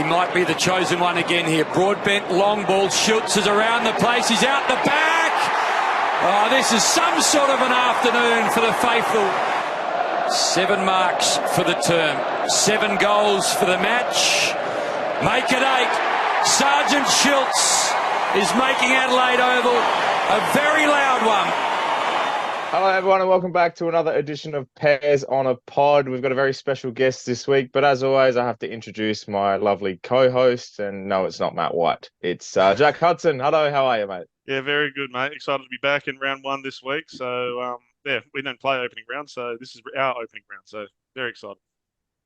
might be the chosen one again here. Broadbent, long ball. Schulz is around the place. He's out the back. Oh, this is some sort of an afternoon for the faithful. 7 marks for the term. 7 goals for the match. Make it 8. Sergeant Schulz is making Adelaide Oval a very loud one. Hello everyone and welcome back to another edition of Pears on a Pod. We've got a very special guest this week, but as always I have to introduce my lovely co-host, and no, it's not Matt White. It's Jack Hudson. Hello, how are you, mate? Yeah, very good, mate. Excited to be back in round 1 this week. So, yeah, we don't play opening round, so this is our opening round. So, very excited.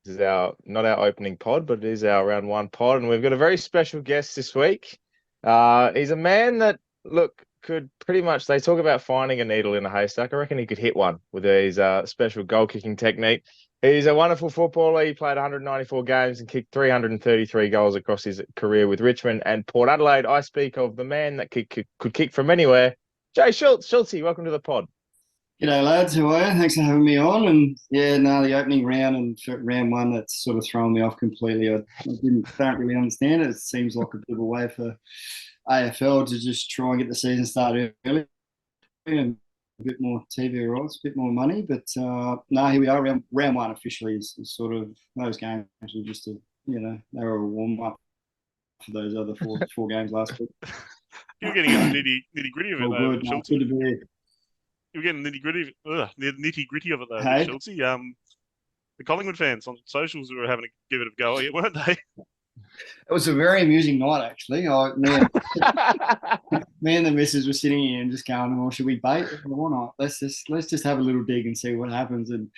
This is not our opening pod, but it is our round 1 pod, and we've got a very special guest this week. He's a man that, look, could pretty much, they talk about finding a needle in a haystack. I reckon he could hit one with his special goal kicking technique. He's a wonderful footballer. He played 194 games and kicked 333 goals across his career with Richmond and Port Adelaide. I speak of the man that could kick from anywhere, Jay Schulz. Schulzy, welcome to the pod. G'day lads, how are you? Thanks for having me on. And yeah, no, the opening round and round 1, that's sort of thrown me off completely. I don't really understand it. It seems like a bit of a way for AFL to just try and get the season started early and a bit more TV rights, a bit more money. But no, here we are. Round 1 officially is sort of, those games were just they were a warm up for those other four games last week. You're getting the nitty gritty of it, though. Good, no, good to be here. You're getting the nitty gritty of it, though, hey. Schulzy. The Collingwood fans on socials were having to give it a go, weren't they? It was a very amusing night, actually. Me and the missus were sitting here and just going, "Well, should we bait? Why not? Let's just have a little dig and see what happens." And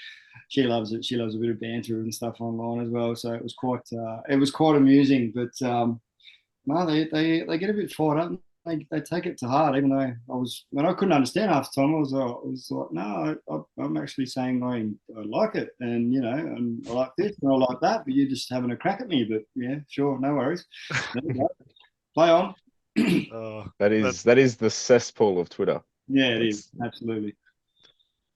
she loves it. She loves a bit of banter and stuff online as well. So it was quite amusing. But no, they get a bit fired up. They take it to heart, even though I couldn't understand half the time. I was like, no, I'm actually saying I like it, and and I like this and I like that, but you're just having a crack at me. But yeah, sure, no worries. Play on. That is the cesspool of Twitter. Yeah, it is absolutely.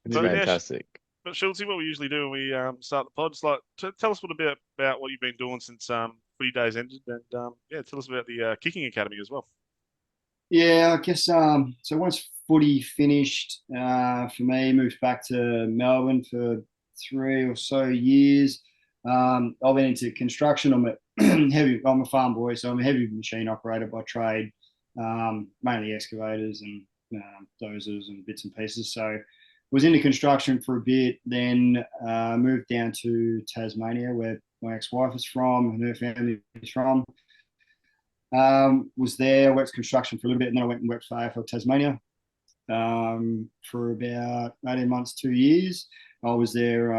It's fantastic. But Schulzy, what we usually do when we start the pod is like tell us a bit about what you've been doing since footy days ended, and tell us about the kicking academy as well. Yeah, I guess so once footy finished for me, moved back to Melbourne for 3 or so years. I went into construction. I'm a farm boy, so I'm a heavy machine operator by trade, mainly excavators and dozers and bits and pieces. So was into construction for a bit, then moved down to Tasmania, where my ex-wife is from and her family is from. Was there, worked construction for a little bit, and then I went and worked for AFL Tasmania for about 18 months, 2 years. I was there,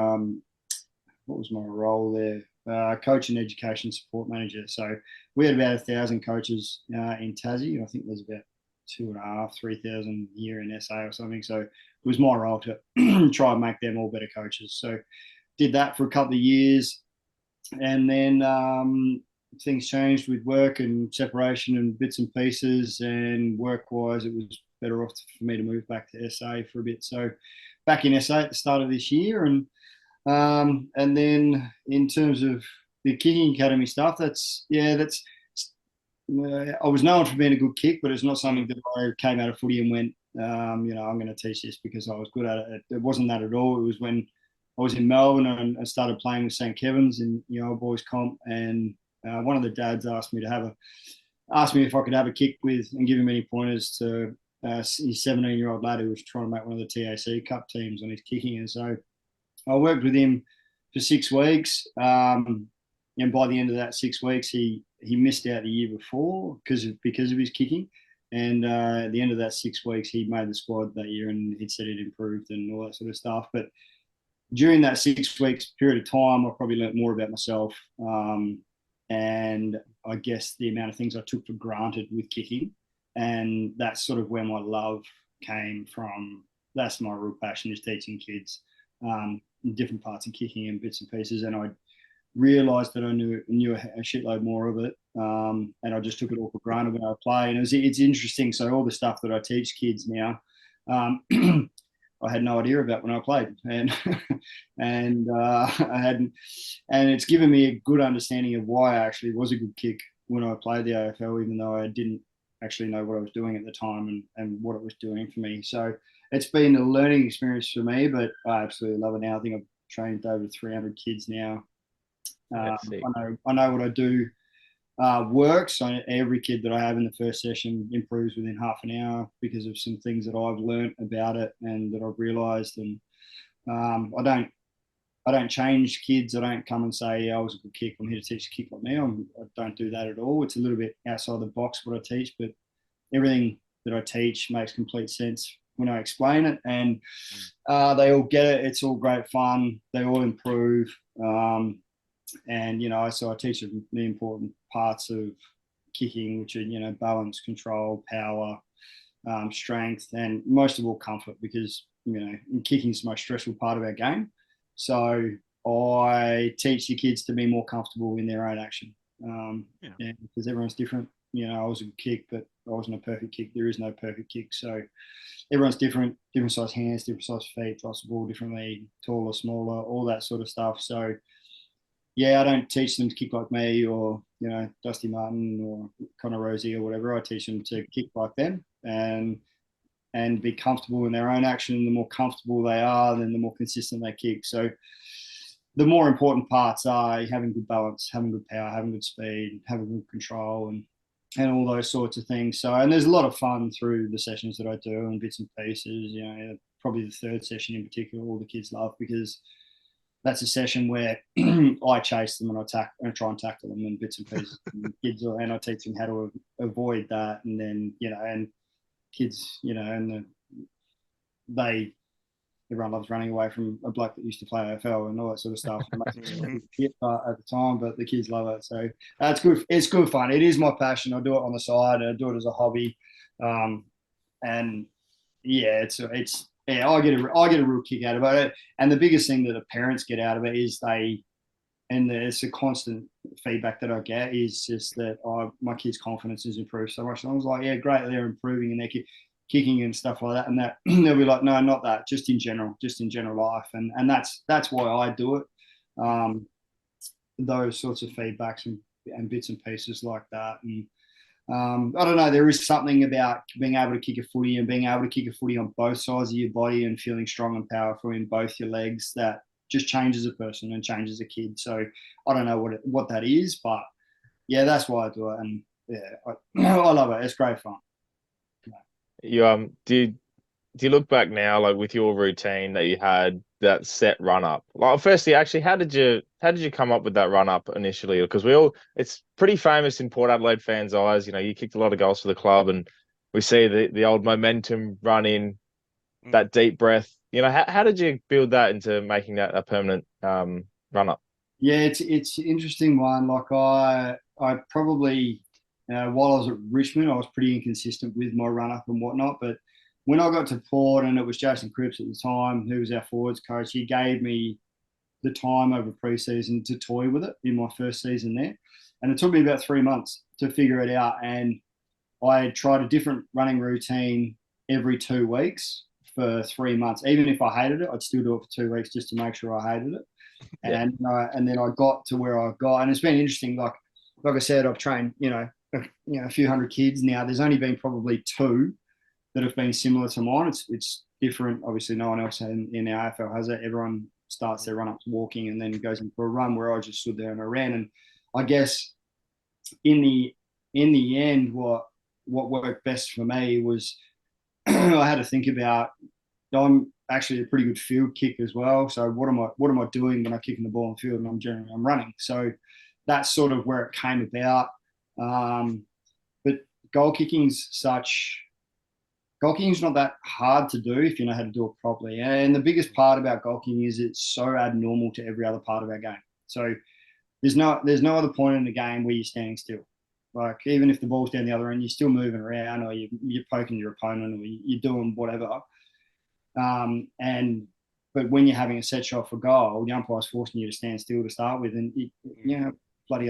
what was my role there? Coach and education support manager. So we had about 1,000 coaches in Tassie. I think there's about 2,500, 3,000 here in SA or something. So it was my role to try and make them all better coaches. So did that for a couple of years, and then things changed with work and separation and bits and pieces, and work-wise it was better off for me to move back to SA for a bit. So back in SA at the start of this year, and then in terms of the kicking academy stuff, I was known for being a good kick, but it's not something that I came out of footy and went, I'm going to teach this because I was good at it. It wasn't that at all. It was when I was in Melbourne and I started playing with St. Kevin's in old boys comp, and one of the dads asked me if I could have a kick with and give him any pointers to his 17-year-old lad who was trying to make one of the TAC Cup teams on his kicking. And so I worked with him for 6 weeks, and by the end of that 6 weeks, he missed out the year before because of his kicking. And at the end of that 6 weeks, he made the squad that year, and he'd said he'd improved and all that sort of stuff. But during that 6 weeks period of time, I probably learnt more about myself. And I guess the amount of things I took for granted with kicking. And that's sort of where my love came from. That's my real passion, is teaching kids different parts of kicking and bits and pieces. And I realised that I knew a shitload more of it. And I just took it all for granted when I play. And it's interesting. So all the stuff that I teach kids now, I had no idea about when I played, and I hadn't, and it's given me a good understanding of why I actually was a good kick when I played the AFL, even though I didn't actually know what I was doing at the time and what it was doing for me. So it's been a learning experience for me, but I absolutely love it now. I think I've trained over 300 kids now. I know what I do works. So every kid that I have in the first session improves within half an hour because of some things that I've learned about it and that I've realised. And I don't change kids. I don't come and say, I was a good kick, I'm here to teach a kick like me. I don't do that at all. It's a little bit outside the box what I teach, but everything that I teach makes complete sense when I explain it. And they all get it. It's all great fun. They all improve. And, so I teach them the important parts of kicking, which are, balance, control, power, strength, and most of all comfort, because, kicking is the most stressful part of our game. So I teach the kids to be more comfortable in their own action. Because everyone's different. I was a good kick, but I wasn't a perfect kick. There is no perfect kick. So everyone's different size hands, different size feet, toss the ball differently, taller, smaller, all that sort of stuff. So, I don't teach them to kick like me or, Dusty Martin or Connor Rosie or whatever. I teach them to kick like them and be comfortable in their own action. The more comfortable they are, then the more consistent they kick. So the more important parts are having good balance, having good power, having good speed, having good control, and all those sorts of things. So, and there's a lot of fun through the sessions that I do and bits and pieces. Probably the third session in particular, all the kids love, because that's a session where I chase them and I try and tackle them in bits and pieces. And I teach them how to avoid that. And then, and kids, everyone loves running away from a bloke that used to play AFL and all that sort of stuff. Shit at the time, but the kids love it. So it's good. It's good fun. It is my passion. I do it on the side. I do it as a hobby. And I get a real kick out of it. And the biggest thing that the parents get out of it is it's a constant feedback that I get is just that my kids' confidence has improved so much. And I was like, yeah, great, they're improving and they're kicking and stuff like that. And that they'll be like, no, not that, just in general life. And that's why I do it. Those sorts of feedbacks and bits and pieces like that. And I don't know, there is something about being able to kick a footy and being able to kick a footy on both sides of your body and feeling strong and powerful in both your legs that just changes a person and changes a kid. So I don't know what that is, but yeah, that's why I do it. And I love it. It's great fun. You do you look back now, like with your routine that you had, that set run up? Like, firstly, actually, how did you come up with that run up initially? Because it's pretty famous in Port Adelaide fans' eyes. You kicked a lot of goals for the club, and we see the old momentum run in, that deep breath. How did you build that into making that a permanent run up? Yeah, it's an interesting one. Like I probably while I was at Richmond, I was pretty inconsistent with my run up and whatnot. But when I got to Port, and it was Jason Cripps at the time, who was our forwards coach, he gave me the time over pre-season to toy with it in my first season there. And it took me about 3 months to figure it out. And I tried a different running routine every 2 weeks for 3 months. Even if I hated it, I'd still do it for 2 weeks just to make sure I hated it. Yeah. And then I got to where I got. And it's been interesting. Like I said, I've trained, a few hundred kids now. There's only been probably 2 that have been similar to mine. It's different. Obviously, no one else in our AFL has it. Everyone starts their run-ups walking and then goes in for a run, where I just stood there and I ran. And I guess in the end, what worked best for me was I had to think about, I'm actually a pretty good field kick as well. So what am I doing when I'm kicking the ball in the field? And I'm running. So that's sort of where it came about. But goal kicking's not that hard to do if you know how to do it properly. And the biggest part about goal kicking is it's so abnormal to every other part of our game. So there's no other point in the game where you're standing still. Like even if the ball's down the other end, you're still moving around, or you're poking your opponent, or you're doing whatever. But when you're having a set shot for goal, the umpire's forcing you to stand still to start with, and bloody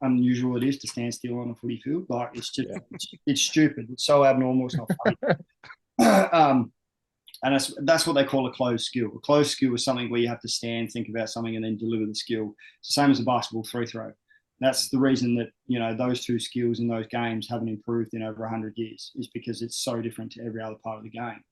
unusual it is to stand still on a footy field. Like it's just it's stupid. It's so abnormal. It's not funny. And that's what they call a closed skill. A closed skill is something where you have to stand, think about something, and then deliver the skill. It's the same as a basketball free throw. That's the reason that, you know, those two skills in those games haven't improved in over 100 years, is because it's so different to every other part of the game.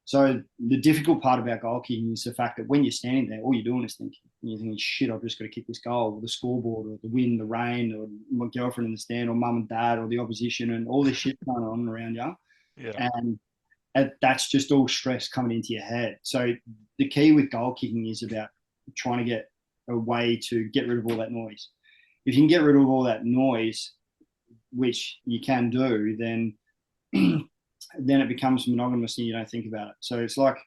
So the difficult part about goal kicking is the fact that when you're standing there, all you're doing is thinking. And you're thinking, shit, I've just got to kick this goal, or the scoreboard, or the wind, the rain, or my girlfriend in the stand, or mum and dad, or the opposition, and all this shit going on around you. Yeah. And that's just all stress coming into your head. So the key with goal kicking is about trying to get a way to get rid of all that noise. If you can get rid of all that noise, which you can do, then it becomes monogamous and you don't think about it. So it's like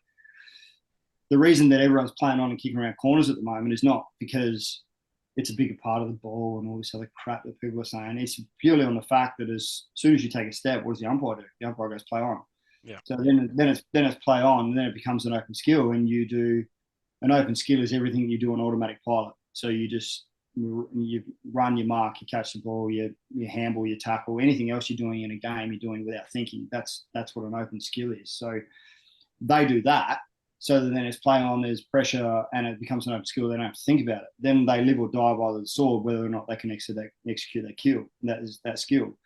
the reason that everyone's playing on and kicking around corners at the moment is not because it's a bigger part of the ball and all this other crap that people are saying. It's purely on the fact that as soon as you take a step, what does the umpire do? The umpire goes play on. Yeah. So then it's play on, and then it becomes an open skill. And you do an open skill is everything you do on automatic pilot. So you run, you mark, you catch the ball, you handball, you tackle, anything else you're doing in a game, you're doing without thinking. That's what an open skill is. So they do that. So that then it's play on, there's pressure, and it becomes an open skill. They don't have to think about it. Then they live or die by the sword, whether or not they can execute that kill. That skill.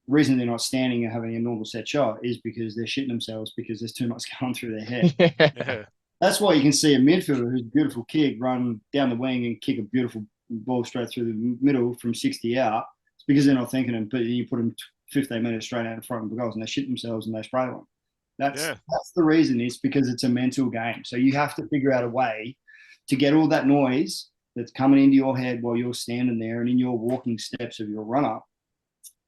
The reason they're not standing and having a normal set shot is because they're shitting themselves because there's too much going through their head. Yeah. That's why you can see a midfielder who's a beautiful kick run down the wing and kick a beautiful ball straight through the middle from 60 out. It's because they're not thinking it, but you put them 15 metres straight out in front of the goals and they shit themselves and they spray one. That's the reason. It's because it's a mental game. So you have to figure out a way to get all that noise that's coming into your head while you're standing there and in your walking steps of your run-up.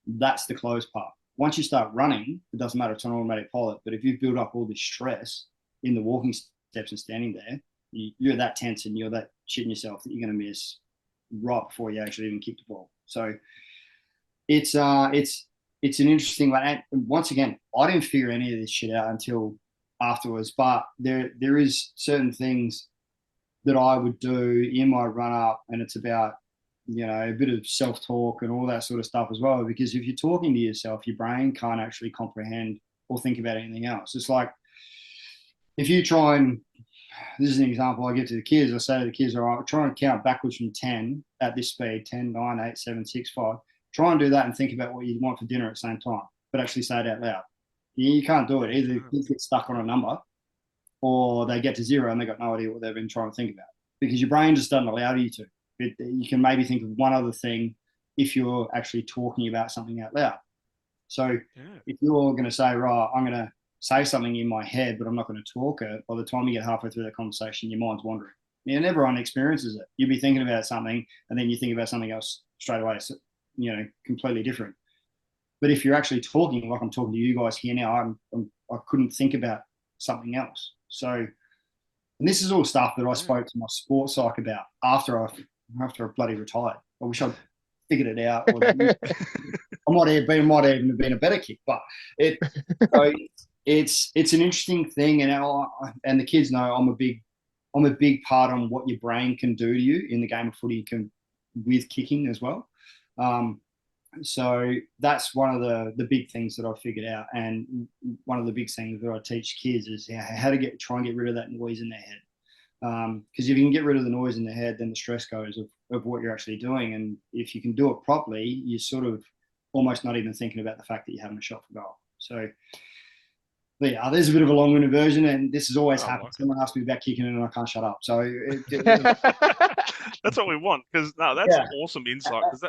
That's the closed part. Once you start running, it doesn't matter, it's an automatic pilot. But if you've built up all this stress in the walking steps and standing there, you're that tense and you're that shitting yourself that you're going to miss right before you actually even kick the ball. So it's an interesting one. And once again, I didn't figure any of this shit out until afterwards. But there is certain things that I would do in my run up, and it's about, you know, a bit of self-talk and all that sort of stuff as well. Because if you're talking to yourself, your brain can't actually comprehend or think about anything else. It's like if you try and, this is an example I give to the kids. I say to the kids, all right, try and count backwards from 10 at this speed, 10, 9, 8, 7, 6, 5. Try and do that and think about what you want for dinner at the same time, but actually say it out loud. You can't do it. Either kids get stuck on a number or they get to 0 and they got no idea what they've been trying to think about, because your brain just doesn't allow you to. You can maybe think of one other thing if you're actually talking about something out loud. So if you're going to say, right, I'm going to say something in my head, but I'm not going to talk it, by the time you get halfway through that conversation, your mind's wandering. And everyone experiences it. You'll be thinking about something and then you think about something else straight away. So, you know, completely different. But if you're actually talking, like I'm talking to you guys here now, I couldn't think about something else. So, and this is all stuff that I spoke to my sports psych about after I bloody retired. I wish I'd figured it out. Or I might even have been a better kick, but it's an interesting thing, and the kids know I'm a big part on what your brain can do to you in the game of footy with kicking as well. So that's one of the big things that I've figured out, and one of the big things that I teach kids is how to try and get rid of that noise in their head. Because if you can get rid of the noise in the head, then the stress goes of what you're actually doing. And if you can do it properly, you're sort of almost not even thinking about the fact that you're having a shot for goal. So, but yeah, there's a bit of a long-winded version, and this has always happened. Someone asks me about kicking and I can't shut up. So that's what we want. Because that's awesome insight. Because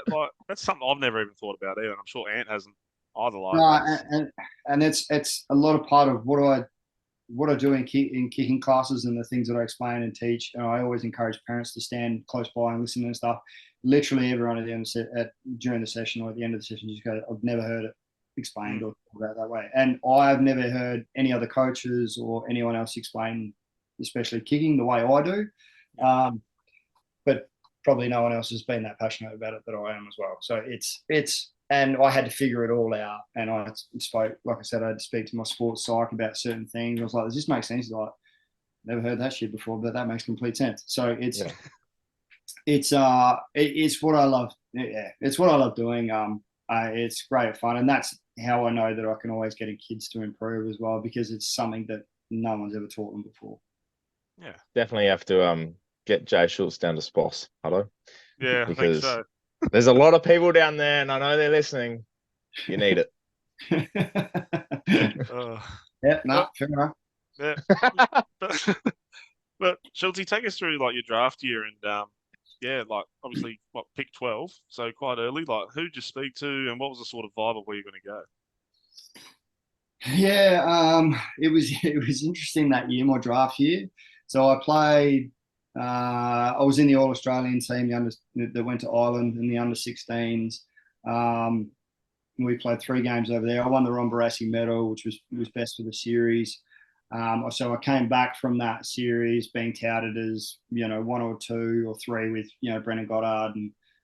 that's something I've never even thought about either. And I'm sure Ant hasn't either. And it's a lot of part of what I do in kicking classes and the things that I explain and teach. And I always encourage parents to stand close by and listen and stuff. Literally everyone during the session or at the end of the session just go, I've never heard it explained or about that way. And I've never heard any other coaches or anyone else explain, especially kicking, the way I do. But probably no one else has been that passionate about it that I am as well. So and I had to figure it all out. And I spoke, like I said, I had to speak to my sports psych about certain things. I was like, does this make sense? He's like, never heard that shit before, but that makes complete sense. So it's what I love. Yeah, it's what I love doing. It's great fun. And that's how I know that I can always get kids to improve as well, because it's something that no one's ever taught them before. Yeah, Definitely have to get Jay Schulz down to Sposs, Huddo, yeah, I think because so. there's a lot of people down there, and I know they're listening. You need it. Yeah, no, Well, fair enough. yeah. But Schultzy, take us through like your draft year and yeah, like obviously what pick 12, so quite early. Like who did you speak to, and what was the sort of vibe of where you're going to go? Yeah, it was interesting that year, my draft year. So I played. I was in the All Australian team, that went to Ireland in the under 16s. We played 3 games over there. I won the Ron Barassi medal, which was best for the series. So I came back from that series being touted as 1 or 2 or 3 with Brendan Goddard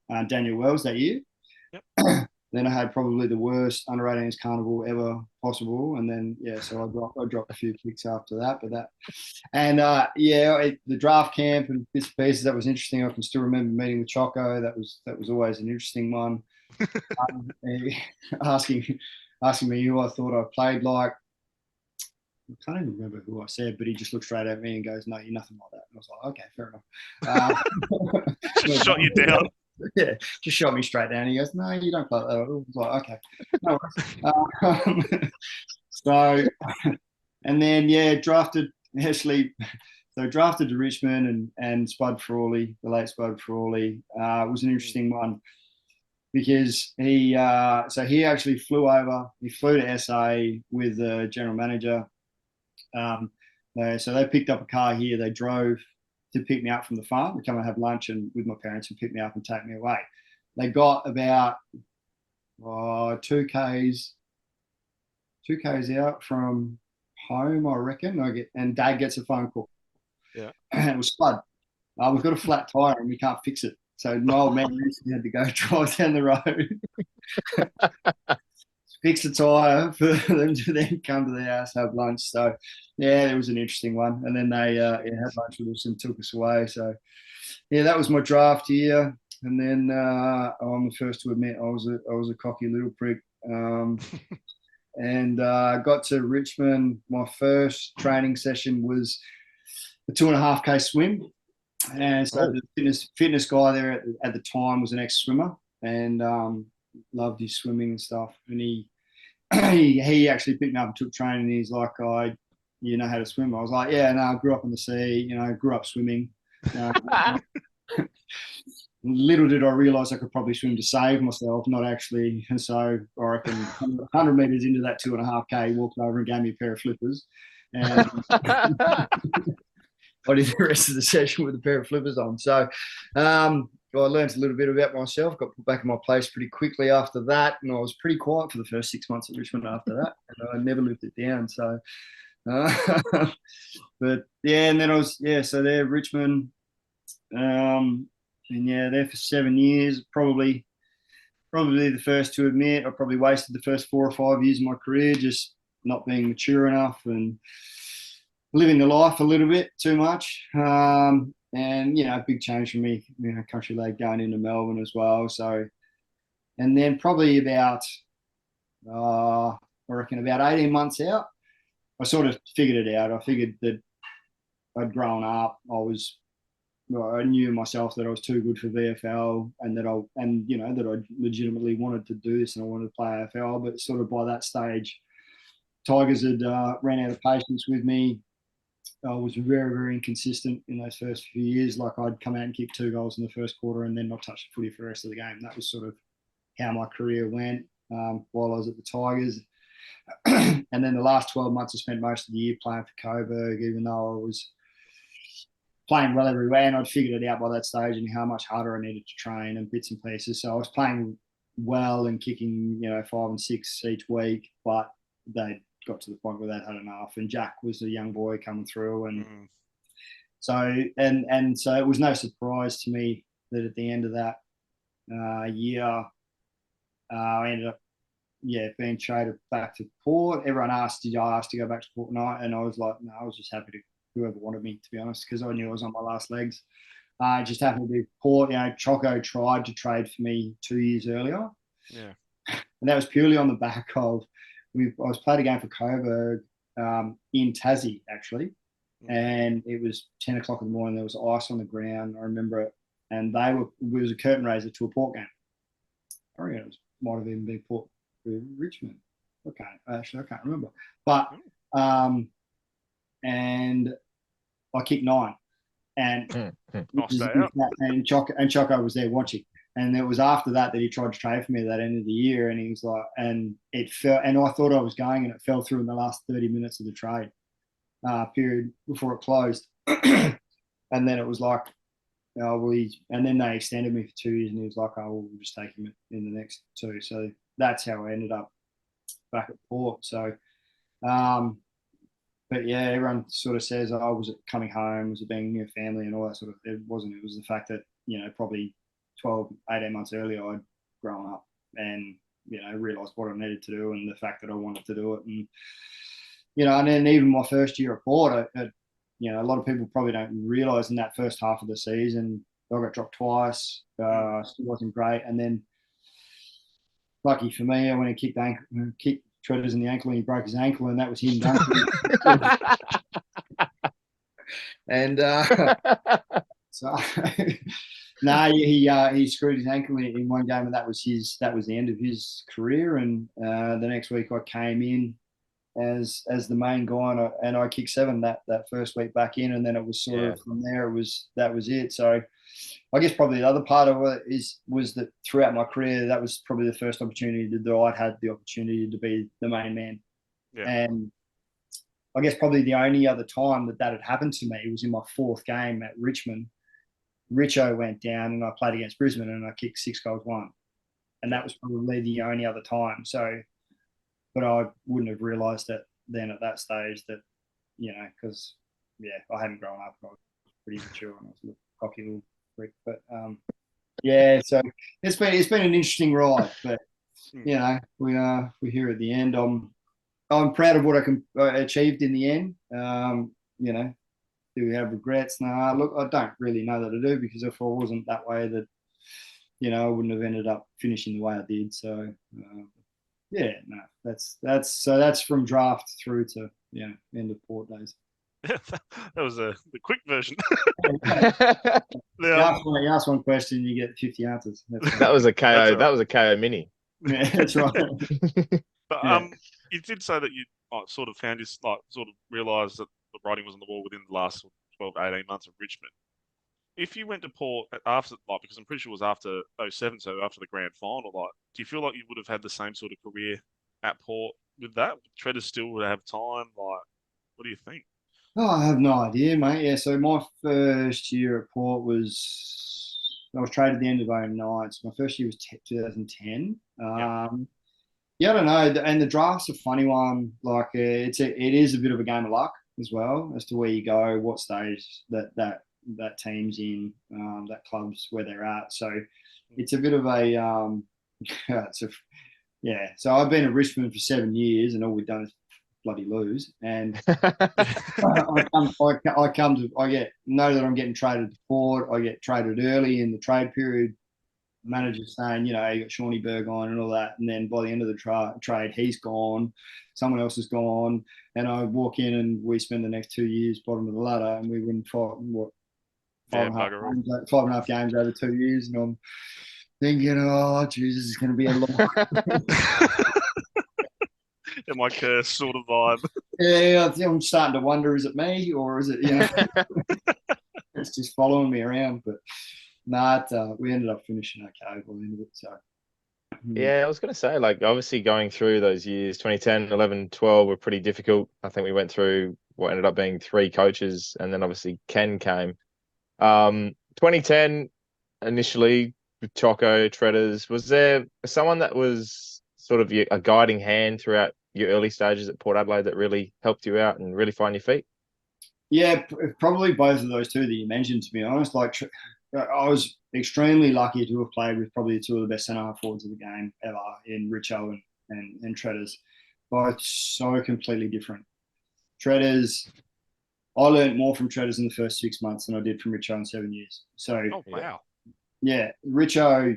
and Daniel Wells that year. Yep. Then I had probably the worst under 18s carnival ever possible, and then so I dropped a few picks after that. But that, and the draft camp and bits and pieces, that was interesting. I can still remember meeting with Choco. That was always an interesting one. Asking me who I thought I played like. I can't even remember who I said, but he just looked straight at me and goes, "No, you're nothing like that." And I was like, "Okay, fair enough." Just shot you down. Yeah, just shot me straight down. He goes, "No, you don't play that." I was like, "Okay, no worries." So, and then drafted Ashley. So drafted to Richmond and Spud Frawley, the late Spud Frawley, was an interesting one because he actually flew over. He flew to SA with the general manager. So they picked up a car here. They drove to pick me up from the farm to come and have lunch and with my parents and pick me up and take me away. They got about 2Ks out from home, I reckon. And Dad gets a phone call. Yeah. And it was Spud. We've got a flat tire and we can't fix it. So my old man had to go drive down the road, fix the tire for them to then come to the house, have lunch. So it was an interesting one. And then they had lunch with us and took us away. So that was my draft year. And then I'm the first to admit I was a cocky little prick. And got to Richmond. My first training session was a 2.5K swim. And so the fitness guy there at the time was an ex-swimmer and loved his swimming and stuff. And he actually picked me up and took training. And he's like, you know how to swim? I was like, yeah, no, I grew up on the sea. Grew up swimming. Little did I realise I could probably swim to save myself, not actually. And so I reckon 100 metres into that 2.5K, he walked over and gave me a pair of flippers. And I did the rest of the session with a pair of flippers on. So I learned a little bit about myself, got put back in my place pretty quickly after that. And I was pretty quiet for the first 6 months at Richmond after that. And I never lived it down. So, but and then I was, so there, Richmond. And there for 7 years, probably the first to admit I probably wasted the first 4 or 5 years of my career just not being mature enough and living the life a little bit too much. And a big change for me, country lad going into Melbourne as well. So, and then probably about I reckon about 18 months out, I sort of figured it out. I figured that I'd grown up. I knew myself that I was too good for VFL and that I legitimately wanted to do this and I wanted to play AFL. But sort of by that stage, Tigers had ran out of patience with me. I was very, very inconsistent in those first few years. Like I'd come out and kick 2 goals in the first quarter and then not touch the footy for the rest of the game. That was sort of how my career went while I was at the Tigers. And then the last 12 months I spent most of the year playing for Coburg, even though I was playing well everywhere, and I'd figured it out by that stage and how much harder I needed to train and bits and pieces. So I was playing well and kicking, 5 and 6 each week, but they got to the point where they'd had enough. And Jack was a young boy coming through, and so so it was no surprise to me that at the end of that year, I ended up being traded back to Port. Everyone asked, "Did I ask to go back to Port?" And I was like, "No, I was just happy to." Whoever wanted me, to be honest, because I knew I was on my last legs. Just happened to be Port. Choco tried to trade for me 2 years earlier. Yeah. And that was purely on the back of I was played a game for Coburg in Tassie, actually. And it was 10 o'clock in the morning. There was ice on the ground. I remember it. And it was a curtain raiser to a Port game. I reckon it might have even been Port Richmond. Okay, actually, I can't remember. But, and I kicked 9. And Nice day out. And Choco was there watching. And it was after that he tried to trade for me at that end of the year. And he was like, and it fell, and I thought I was going, and it fell through in the last 30 minutes of the trade period before it closed. And then it was like, and then they extended me for 2 years, and he was like, oh, well, we'll just take him in the next 2. So that's how I ended up back at Port. So, but yeah, everyone sort of says, oh, was it coming home? Was it being near family and all that sort of, it wasn't. It was the fact that, probably 12, 18 months earlier, I'd grown up and, realised what I needed to do and the fact that I wanted to do it. And, and then even my first year at Port, a lot of people probably don't realise in that first half of the season, I got dropped twice, still wasn't great. And then, lucky for me, I went and kicked Treaders in the ankle and he broke his ankle, and that was him done. And so no, he screwed his ankle in one game, and that was the end of his career. And the next week I came in as the main guy, and I kicked 7 that first week back in, and then it was sort of from there that was it. So I guess probably the other part of it was that throughout my career, that was probably the first opportunity that I'd had the opportunity to be the main man. Yeah. And I guess probably the only other time that had happened to me was in my 4th game at Richmond. Richo went down and I played against Brisbane and I kicked 6 goals, 1. And that was probably the only other time. So, but I wouldn't have realised that then at that stage that, because, I hadn't grown up. I was pretty mature and I was a little cocky little prick. But, so it's been an interesting ride. But, we're here at the end. I'm proud of what I achieved in the end. Do we have regrets? No, look, I don't really know that I do, because if I wasn't that way, that I wouldn't have ended up finishing the way I did. So that's from draft through to end of Port days. That was the quick version. You ask one question, you get 50 answers. That was a KO. Right. That was a KO mini. Yeah, that's right. But you did say that you sort of found this, sort of realised that the writing was on the wall within the last 12, 18 months of Richmond. If you went to Port after, because I'm pretty sure it was after 07, so after the grand final, do you feel like you would have had the same sort of career at Port with that? Treaders still would have time? What do you think? Oh, I have no idea, mate. Yeah, so my first year at Port I was traded at the end of 09, so my first year was 2010. I don't know. And the draft's a funny one. It is a bit of a game of luck as well as to where you go, what stage that team's in, that club's where they're at. So it's a bit of a So I've been at Richmond for 7 years, and all we've done is bloody lose. And I know that I'm getting traded to Port. I get traded early in the trade period. Manager's saying, you got Shawnee Berg on and all that. And then by the end of the trade, he's gone. Someone else is gone. And I walk in and we spend the next 2 years bottom of the ladder, and we win 5.5 games over 2 years. And I'm thinking, oh, Jesus, it's going to be a long my curse sort of vibe. Yeah, I'm starting to wonder, is it me or is it, it's just following me around. But we ended up finishing okay by the end of it. So yeah, I was going to say, obviously going through those years, 2010, 11, 12 were pretty difficult. I think we went through what ended up being 3 coaches, and then obviously Ken came. 2010 initially with Choco, Treaders, was there someone that was sort of a guiding hand throughout your early stages at Port Adelaide that really helped you out and really find your feet? Yeah, probably both of those two that you mentioned, to be honest. I was extremely lucky to have played with probably 2 of the best centre-half forwards of the game ever in Richo and Treaders. Both so completely different. Treaders, I learned more from Treaders in the first 6 months than I did from Richo in 7 years. So, oh, wow. Yeah, Richo,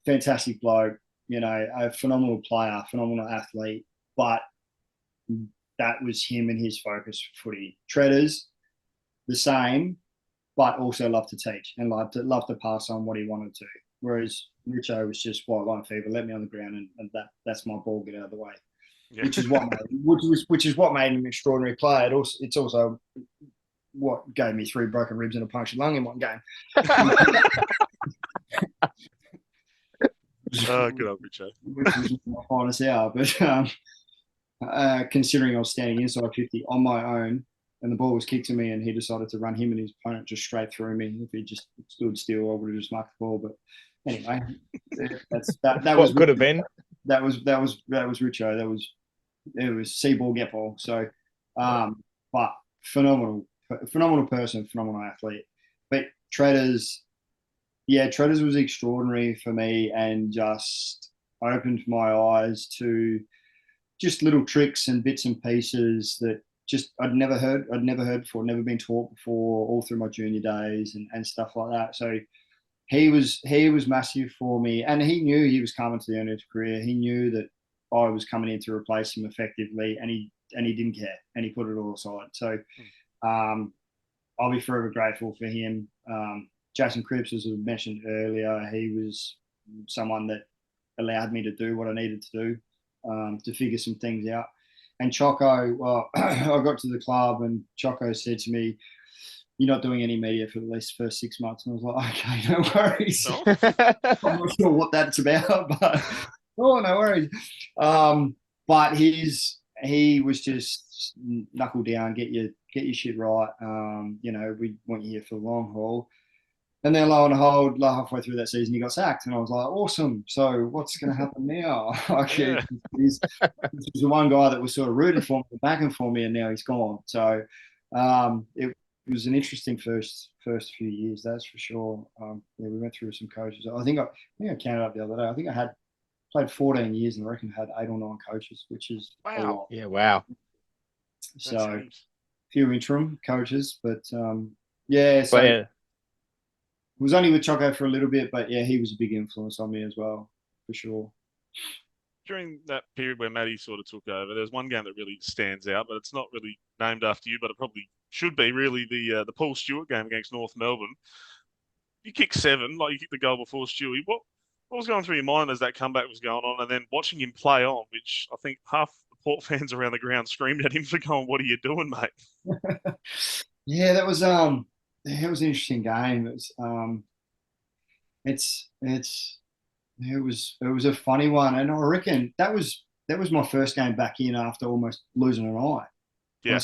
fantastic bloke, a phenomenal player, phenomenal athlete, but that was him and his focus for footy. Treaders, the same, but also loved to teach and loved to pass on what he wanted to. Whereas Richo was just white line fever, let me on the ground and that's my ball, get out of the way. Yeah. Which is what made him an extraordinary player. It's also what gave me 3 broken ribs and a punctured lung in one game. Good old Richo. Which was my finest hour. But considering I was standing inside 50 on my own and the ball was kicked to me and he decided to run him and his opponent just straight through me. If he just stood still, I would have just marked the ball. But anyway, that was what could have been. That was Richo. It was see ball, get ball. So, but phenomenal person, phenomenal athlete. But Treaders was extraordinary for me and just opened my eyes to just little tricks and bits and pieces that just I'd never heard before, never been taught before, all through my junior days and stuff like that. So he was massive for me, and he knew he was coming to the end of his career. He knew that I was coming in to replace him effectively, and he didn't care, and he put it all aside. So I'll be forever grateful for him. Jason Cripps, as I mentioned earlier, he was someone that allowed me to do what I needed to do to figure some things out. And Choco, well, I got to the club and Choco said to me, "You're not doing any media for at least the first 6 months." And I was like, "Okay, no worries." No? I'm not sure what that's about, but no worries. But he was just knuckle down, get your shit right. We want you here for the long haul. And then lo and behold, halfway through that season, he got sacked. And I was like, awesome. So what's going to happen now? He's the one guy that was sort of rooted for me, backing for me, and now he's gone. So it was an interesting first few years, that's for sure. We went through some coaches. I think I counted up the other day. I think I had played 14 years and I reckon I had 8 or 9 coaches, which is a lot. Yeah, wow. So a few interim coaches, but it was only with Choco for a little bit, but yeah, he was a big influence on me as well, for sure. During that period where Matty sort of took over, there's one game that really stands out, but it's not really named after you, but it probably should be really the Paul Stewart game against North Melbourne. You kicked 7, like you kicked the goal before Stewie. What was going through your mind as that comeback was going on, and then watching him play on, which I think half the Port fans around the ground screamed at him for going, "What are you doing, mate?" Yeah, that was an interesting game. It was a funny one, and I reckon that was my first game back in after almost losing an eye. Yeah,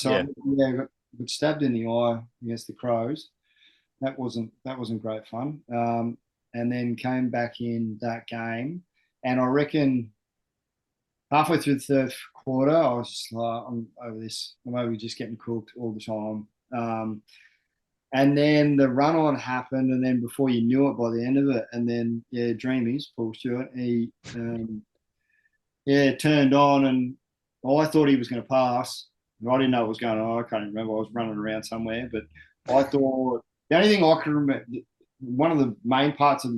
got stabbed in the eye against the Crows. That wasn't great fun. And then came back in that game, and I reckon halfway through the third quarter, I was just like, I'm over this. I'm over just getting cooked all the time. And then the run on happened, and then before you knew it, by the end of it, and then Dreamies, Paul Stewart, he turned on, and I thought he was going to pass. I didn't know what was going on. I can't remember. I was running around somewhere, but I thought the only thing I could remember, one of the main parts of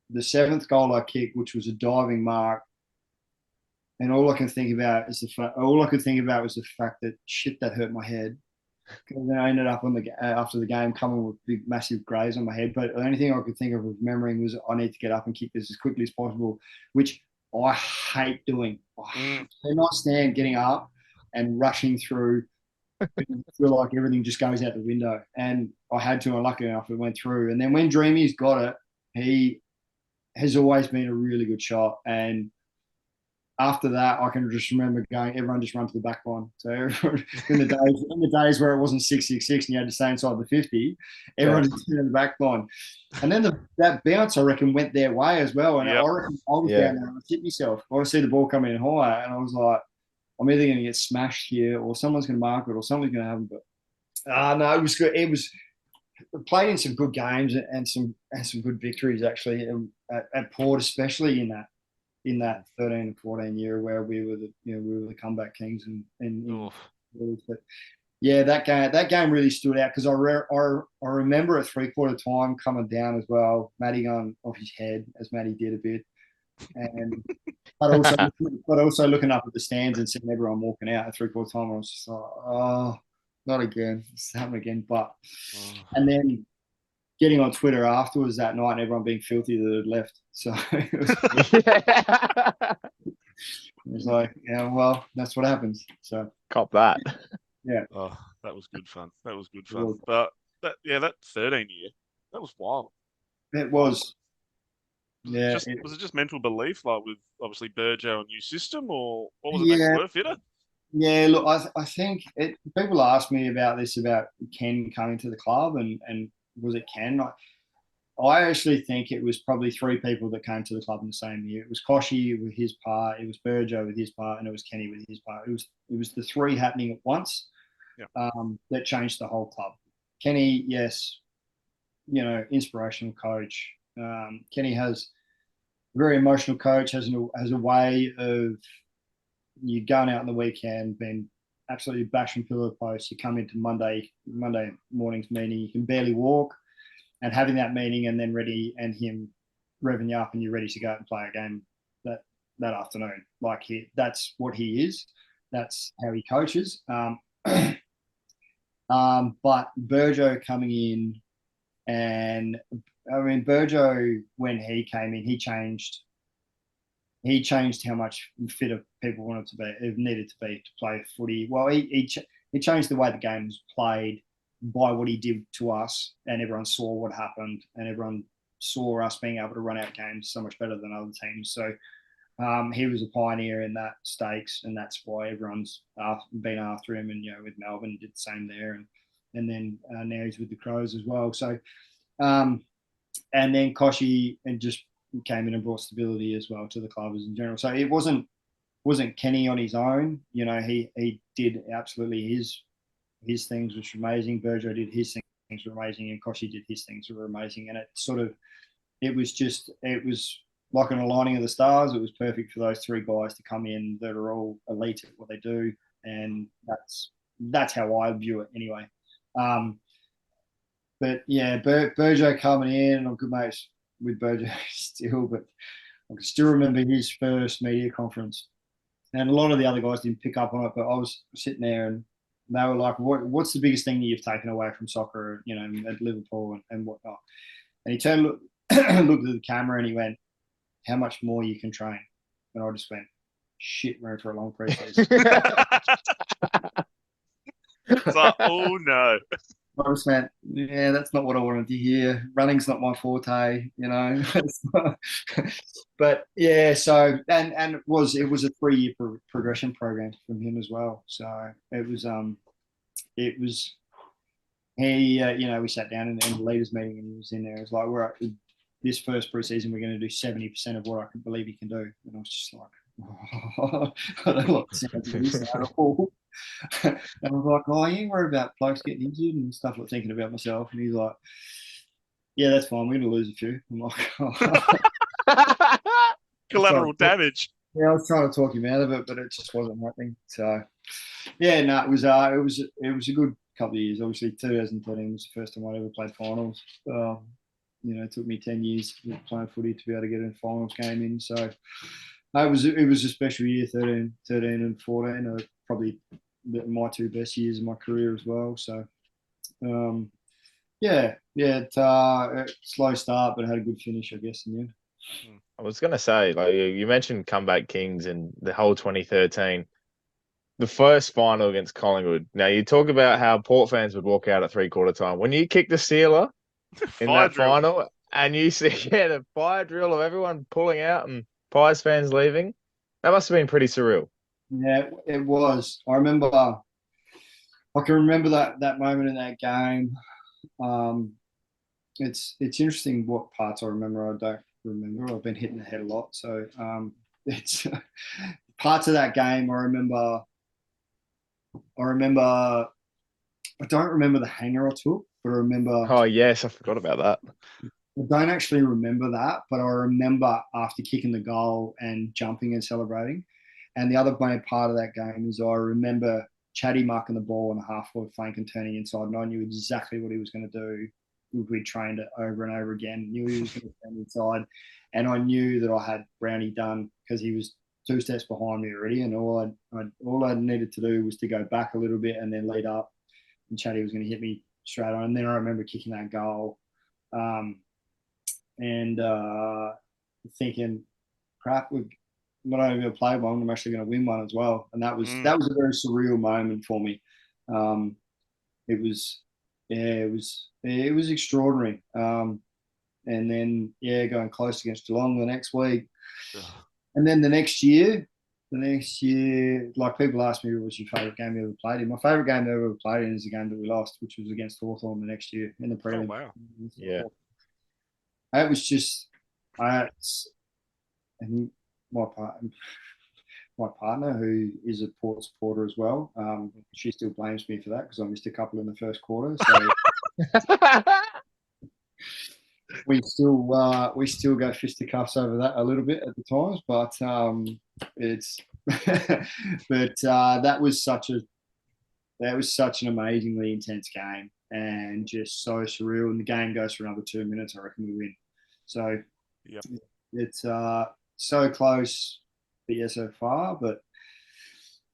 the 7th goal I kicked, which was a diving mark, and all I could think about was the fact that shit, that hurt my head. And then I ended up after the game coming with big, massive graze on my head. But the only thing I could think of remembering was I need to get up and kick this as quickly as possible, which I hate doing. I cannot stand getting up and rushing through. I feel like everything just goes out the window. And I had to, and lucky enough, it went through. And then when Dreamy's got it, he has always been a really good shot. And after that, I can just remember going, everyone just run to the back line. So everyone, in the days where it wasn't 6-6-6 and you had to stay inside the 50, everyone just in the back line. And then that bounce, I reckon, went their way as well. And I reckon I was down there and I hit myself. I see the ball coming in higher, and I was like, I'm either going to get smashed here or someone's going to mark it or something's going to happen. But no, it was good. It was played in some good games and some good victories actually at Port, especially in that 13 and 14 year where we were the comeback kings but yeah, that game really stood out because I remember at 3/4 time coming down as well, Matty going off his head, as Matty did a bit. and but also looking up at the stands and seeing everyone walking out at 3/4 time. I was just like, oh, not again. It's happening again. But and then getting on Twitter afterwards that night and everyone being filthy that had left. So it was like, yeah, well, that's what happens. So Cop that. yeah. Oh, that was good fun. That was good fun. But that 13 year, that was wild. It was. Yeah. Was it just mental belief, like with obviously Burjo and new system, or what was it Yeah. that were fitter? Yeah, look, I think people ask me about this, about Ken coming to the club and was it Ken? I actually think it was probably 3 people that came to the club in the same year. It was Koshy with his part, it was Burjo with his part, and it was Kenny with his part. It was the 3 happening at once that changed the whole club. Kenny, yes, inspirational coach. Kenny has a very emotional coach, has a way of you going out on the weekend, being absolutely bashing pillar posts. You come into Monday morning's meeting, you can barely walk, and having that meeting and then him revving you up and you're ready to go out and play a game that afternoon. Like that's what he is. That's how he coaches. But Burjo coming in, and I mean Burjo, when he came in, he changed how much fitter people needed to be to play footy. Well, he changed the way the game was played by what he did to us, and everyone saw what happened, and everyone saw us being able to run out games so much better than other teams. So he was a pioneer in that stakes, and that's why everyone's been after him. And with Melbourne, did the same there, and then now he's with the Crows as well. So and then Koshy and just came in and brought stability as well to the club as in general. So it wasn't Kenny on his own. He did absolutely his things, which were amazing. Burjo did his things were amazing, and Koshy did his things were amazing. And it was like an aligning of the stars. It was perfect for those 3 guys to come in that are all elite at what they do, and that's how I view it anyway. But yeah, Burjo coming in, and I'm good mates with Burjo still, but I can still remember his first media conference. And a lot of the other guys didn't pick up on it, but I was sitting there and they were like, what's the biggest thing that you've taken away from soccer, at Liverpool and whatnot? And he turned, looked at the camera and he went, how much more you can train? And I just went, shit, we're in for a long preseason. It's like, oh no. I just went, yeah, that's not what I wanted to hear. Running's not my forte, But yeah, so and it was a 3-year progression program from him as well. So it was he we sat down in the leaders meeting and he was in there. It was like, we're this first preseason we're going to do 70% of what I can believe he can do, and I was just like, I don't like the sound of this at all. And I was like, oh, you ain't worried about blokes getting injured and stuff, like thinking about myself. And he's like, yeah, that's fine. We're going to lose a few. I'm like, oh. Collateral damage. Yeah, I was trying to talk him out of it, but it just wasn't happening. So, yeah, no, it was a good couple of years. Obviously, 2013 was the first time I ever played finals. It took me 10 years playing footy to be able to get a finals game in. So, it was a special year. 13 and 14 are probably my 2 best years of my career as well. So, slow start, but I had a good finish, I guess, in the end. I was going to say, like you mentioned comeback kings and the whole 2013, the first final against Collingwood. Now, you talk about how Port fans would walk out at 3/4 time. When you kick the sealer in that final and you see the fire drill of everyone pulling out and Pies fans leaving, that must have been pretty surreal. Yeah, it was. I can remember that moment in that game. It's interesting what parts I remember. I don't remember. I've been hitting the head a lot, so it's parts of that game I remember. I don't remember the hanger I took, but I remember. Oh yes, I forgot about that. I don't actually remember that, but I remember after kicking the goal and jumping and celebrating. And the other main part of that game is I remember Chatty marking the ball on a half-forward flank and turning inside, and I knew exactly what he was going to do we trained it over and over again. Knew he was going to stand inside, and I knew that I had Brownie done because he was 2 steps behind me already, and all I needed to do was to go back a little bit and then lead up, and Chatty was going to hit me straight on. And then I remember kicking that goal, and thinking, crap, we're not only going to play one, I'm actually going to win one as well. And that was a very surreal moment for me. It was extraordinary. And then going close against Geelong the next week, and then the next year, like people ask me, what was your favourite game you ever played in? My favourite game I ever played in is the game that we lost, which was against Hawthorn the next year in the prelim. Oh, wow. Yeah. It was just, and my partner, who is a Port supporter as well, she still blames me for that because I missed a couple in the first quarter. So we still go fisticuffs over that a little bit at the times, but it's that was such an amazingly intense game and just so surreal. And the game goes for another 2 minutes. I reckon we win. So it's so close, but yeah, so far. But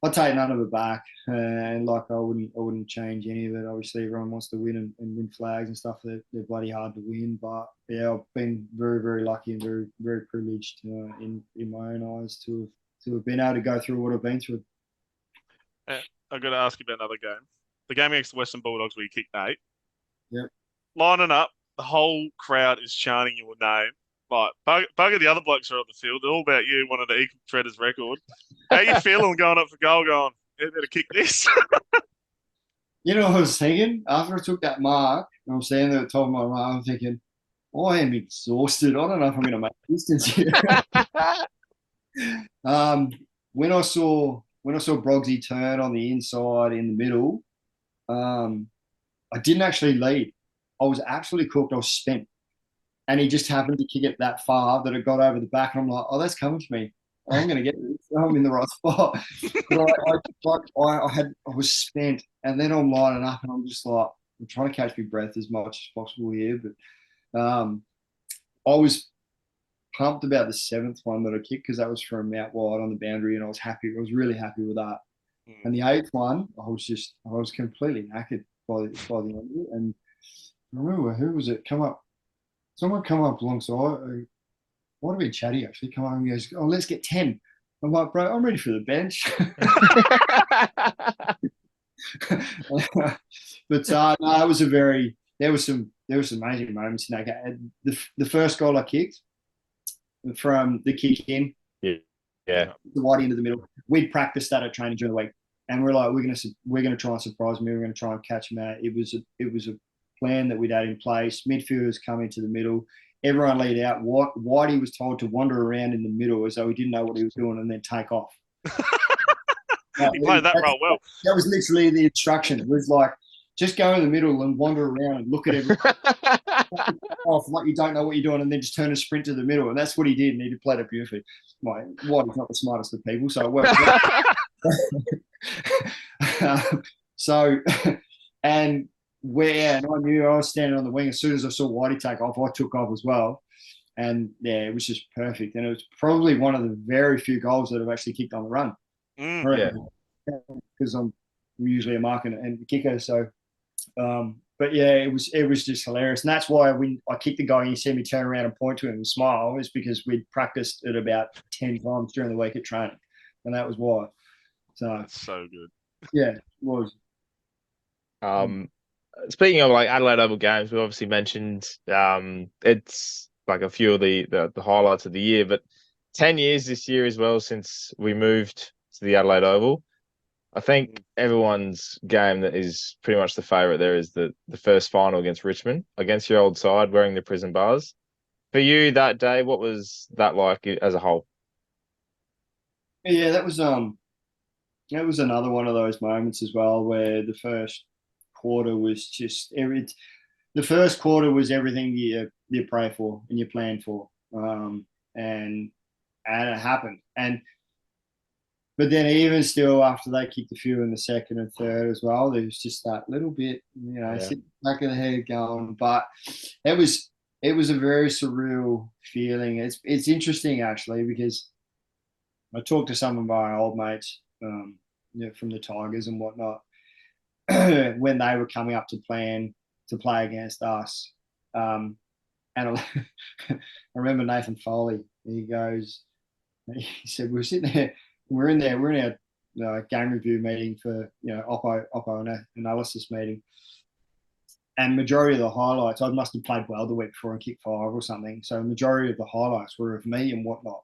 I'd take none of it back, and like I wouldn't change any of it. Obviously, everyone wants to win and win flags and stuff. They're bloody hard to win, but yeah, I've been very, very lucky and very, very privileged in my own eyes to have been able to go through what I've been through. I've got to ask you about another game. The game against the Western Bulldogs where you kicked 8. Yep. Lining up, the whole crowd is chanting your name. Like, bugger the other blokes are on the field. They're all about you wanting to equal Treader's record. How you feeling going up for goal going, you better kick this? You know what I was thinking? After I took that mark, and I'm standing there at the top of my mark, I'm thinking, I am exhausted. I don't know if I'm going to make distance here. When I saw Brogsy turn on the inside in the middle, I didn't actually lead. I was absolutely cooked. I was spent. And he just happened to kick it that far that it got over the back. And I'm like, oh, that's coming to me. I'm going to get this. I'm in the right spot. I was spent. And then I'm lining up and I'm just like, I'm trying to catch my breath as much as possible here. But I was pumped about the 7th one that I kicked because that was from out wide on the boundary. And I was happy. I was really happy with that. And the 8th one, I was completely knackered by the end of it. And I remember, who was it? Someone come up alongside. Might have been Chatty actually. Come on and goes, oh, let's get 10. I'm like, bro, I'm ready for the bench. But no, it was there was some amazing moments in that game. The first goal I kicked from the kick in, the wide into the middle. We'd practiced that at training during the week, and we're like, we're gonna try and surprise me. We're gonna try and catch him out. It was a plan that we'd had in place. Midfielders come into the middle. Everyone lead out. Whitey was told to wander around in the middle as though he didn't know what he was doing and then take off. He played that role well. That was literally the instruction. It was like, just go in the middle and wander around and look at everyone off like you don't know what you're doing and then just turn and sprint to the middle. And that's what he did, and he played it beautifully. Whitey's not the smartest of people, so it worked. And I knew I was standing on the wing. As soon as I saw Whitey take off, I took off as well. And yeah, it was just perfect. And it was probably one of the very few goals that I've actually kicked on the run. Because I'm usually a marker and kicker. So, but yeah, it was just hilarious. And that's why when I kicked the guy and you see me turn around and point to him and smile, is because we'd practiced it about 10 times during the week at training. And that was why. So that's so good. Yeah, it was. Speaking of like Adelaide Oval games, we obviously mentioned it's like a few of the highlights of the year, but 10 years this year as well since we moved to the Adelaide Oval. I think everyone's game that is pretty much the favourite there is the first final against Richmond, against your old side, wearing the prison bars. For you that day, what was that like as a whole? Yeah, that was another one of those moments as well where the first quarter was just the first quarter was everything you pray for and you plan for, and it happened. And but then even still, after they kicked a few in the second and third as well, there was just that little bit, sitting back of the head going. But it was a very surreal feeling. It's interesting actually, because I talked to some of my old mates from the Tigers and whatnot when they were coming up to play against us. And I remember Nathan Foley. He said, we're sitting there, we're in our game review meeting for Oppo analysis meeting, and majority of the highlights, I must have played well the week before and kicked 5 or something. So majority of the highlights were of me and whatnot.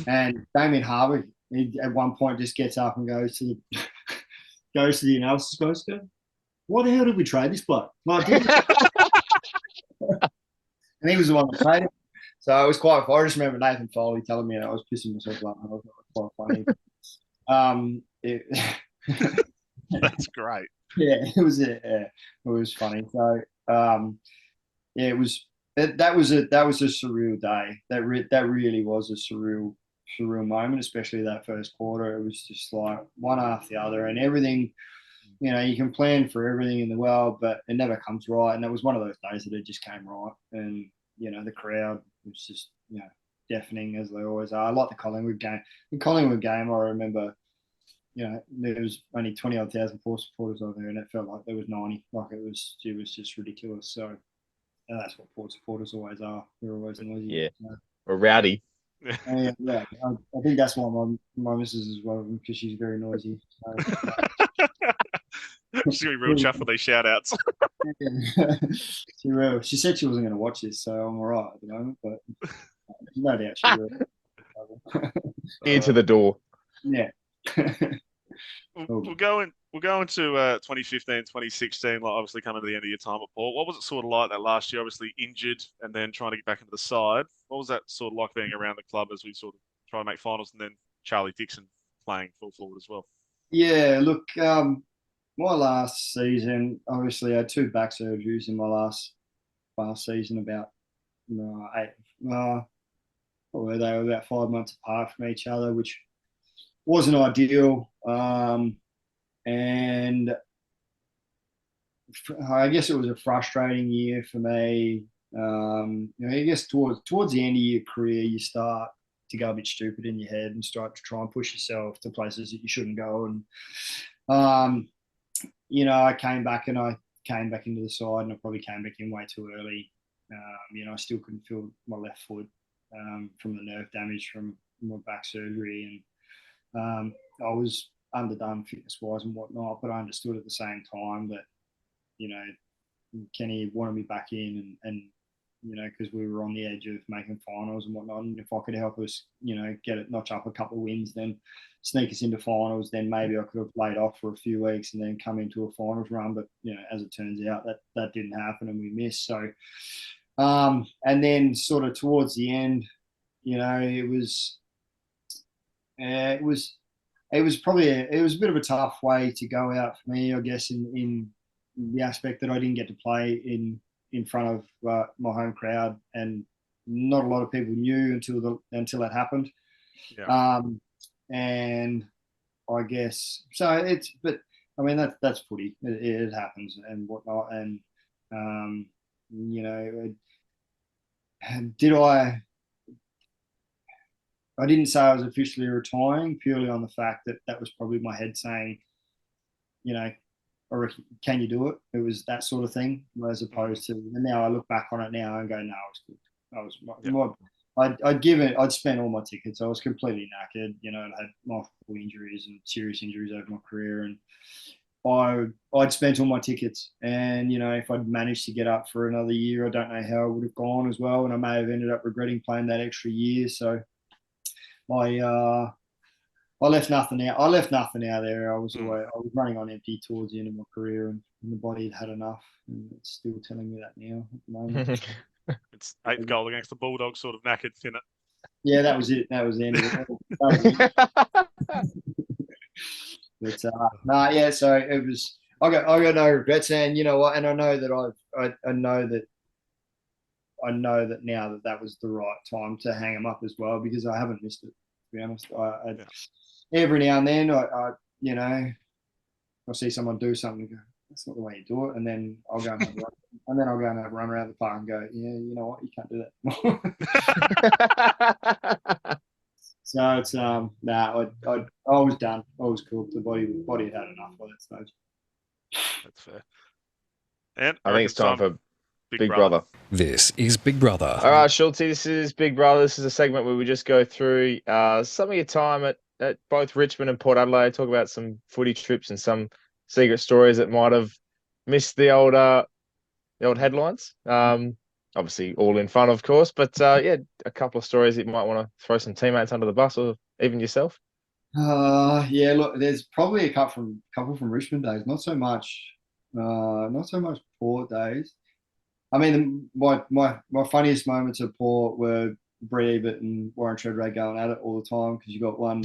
And Damien Harvey, he at one point just gets up and goes to the analysis guys, why the hell did we trade this bloke? Like, and he was the one that played it. So it was quite funny. I just remember Nathan Foley telling me, and I was pissing myself laughing. It was quite funny. That's great. Yeah, it was funny. So that was a surreal day. That really was a surreal moment, especially that first quarter. It was just like one after the other, and everything. You can plan for everything in the world, but it never comes right. And that was one of those days that it just came right. And the crowd was just deafening, as they always are. I like the Collingwood game. The Collingwood game, I remember. There was only 20-odd thousand Port supporters over there, and it felt like there was 90. Like it was just ridiculous. So that's what Port supporters always are. They're always noisy. Yeah, or rowdy. Yeah. I think that's why my missus is one of them, because she's very noisy. So, she's gonna be real chuffed with these shout outs. She will. She said she wasn't going to watch this, so I'm all right at the moment, but no doubt she will. Ear to the door. Yeah. We'll go into 2015, 2016, like obviously coming to the end of your time at Port. What was it sort of like that last year? Obviously injured and then trying to get back into the side. What was that sort of like being around the club as we sort of try to make finals, and then Charlie Dixon playing full forward as well? Yeah, look, my last season, obviously I had 2 back surgeries in my last season, about they were about 5 months apart from each other, which wasn't ideal. And I guess it was a frustrating year for me. I guess towards the end of your career, you start to go a bit stupid in your head and start to try and push yourself to places that you shouldn't go. And I came back into the side, and I probably came back in way too early. I still couldn't feel my left foot from the nerve damage from my back surgery, and I was underdone fitness-wise and whatnot. But I understood at the same time that Kenny wanted me back in, and because we were on the edge of making finals and whatnot. And if I could help us, notch up a couple of wins, then sneak us into finals, then maybe I could have laid off for a few weeks and then come into a finals run. But, as it turns out, that didn't happen and we missed. So, and then sort of towards the end, it was probably it was a bit of a tough way to go out for me, I guess, in the aspect that I didn't get to play in front of my home crowd, and not a lot of people knew until it happened. Yeah. And I guess so. But I mean that's footy. It happens and whatnot. And did I didn't say I was officially retiring purely on the fact that was probably my head saying, or can you do it? It was that sort of thing, as opposed to, and now I look back on it now and go, no, I was good. I'd spent all my tickets. I was completely knackered. I'd had multiple injuries and serious injuries over my career, and I'd spent all my tickets. And if I'd managed to get up for another year, I don't know how it would have gone as well, and I may have ended up regretting playing that extra year. So I left nothing out. There. I was running on empty towards the end of my career, and the body had enough. And it's still telling me that now at the moment. It's 8th goal against the Bulldogs, sort of knackered, isn't it? Yeah, that was it. That was the end of it. But yeah. So it was. I got no regrets, and you know what? And I know that I know that now that was the right time to hang them up as well, because I haven't missed it. To be honest, every now and then, I'll see someone do something and go, that's not the way you do it. And then I'll go and have a run. And then I'll go and have a run around the park and go, yeah, you know what? You can't do that. So it's, I was done. I was cool. The body had had enough by that stage. That's fair. And I think it's time for Big Brother. This is Big Brother. All right, Schultz, this is Big Brother. This is a segment where we just go through some of your time at both Richmond and Port Adelaide, talk about some footy trips and some secret stories that might have missed the old headlines. Obviously, all in fun, of course, but a couple of stories that you might want to throw some teammates under the bus or even yourself. Look, there's probably a couple from Richmond days. Not so much Port days. I mean, my funniest moments at Port were Brett Ebert and Warren Treadray going at it all the time because you got one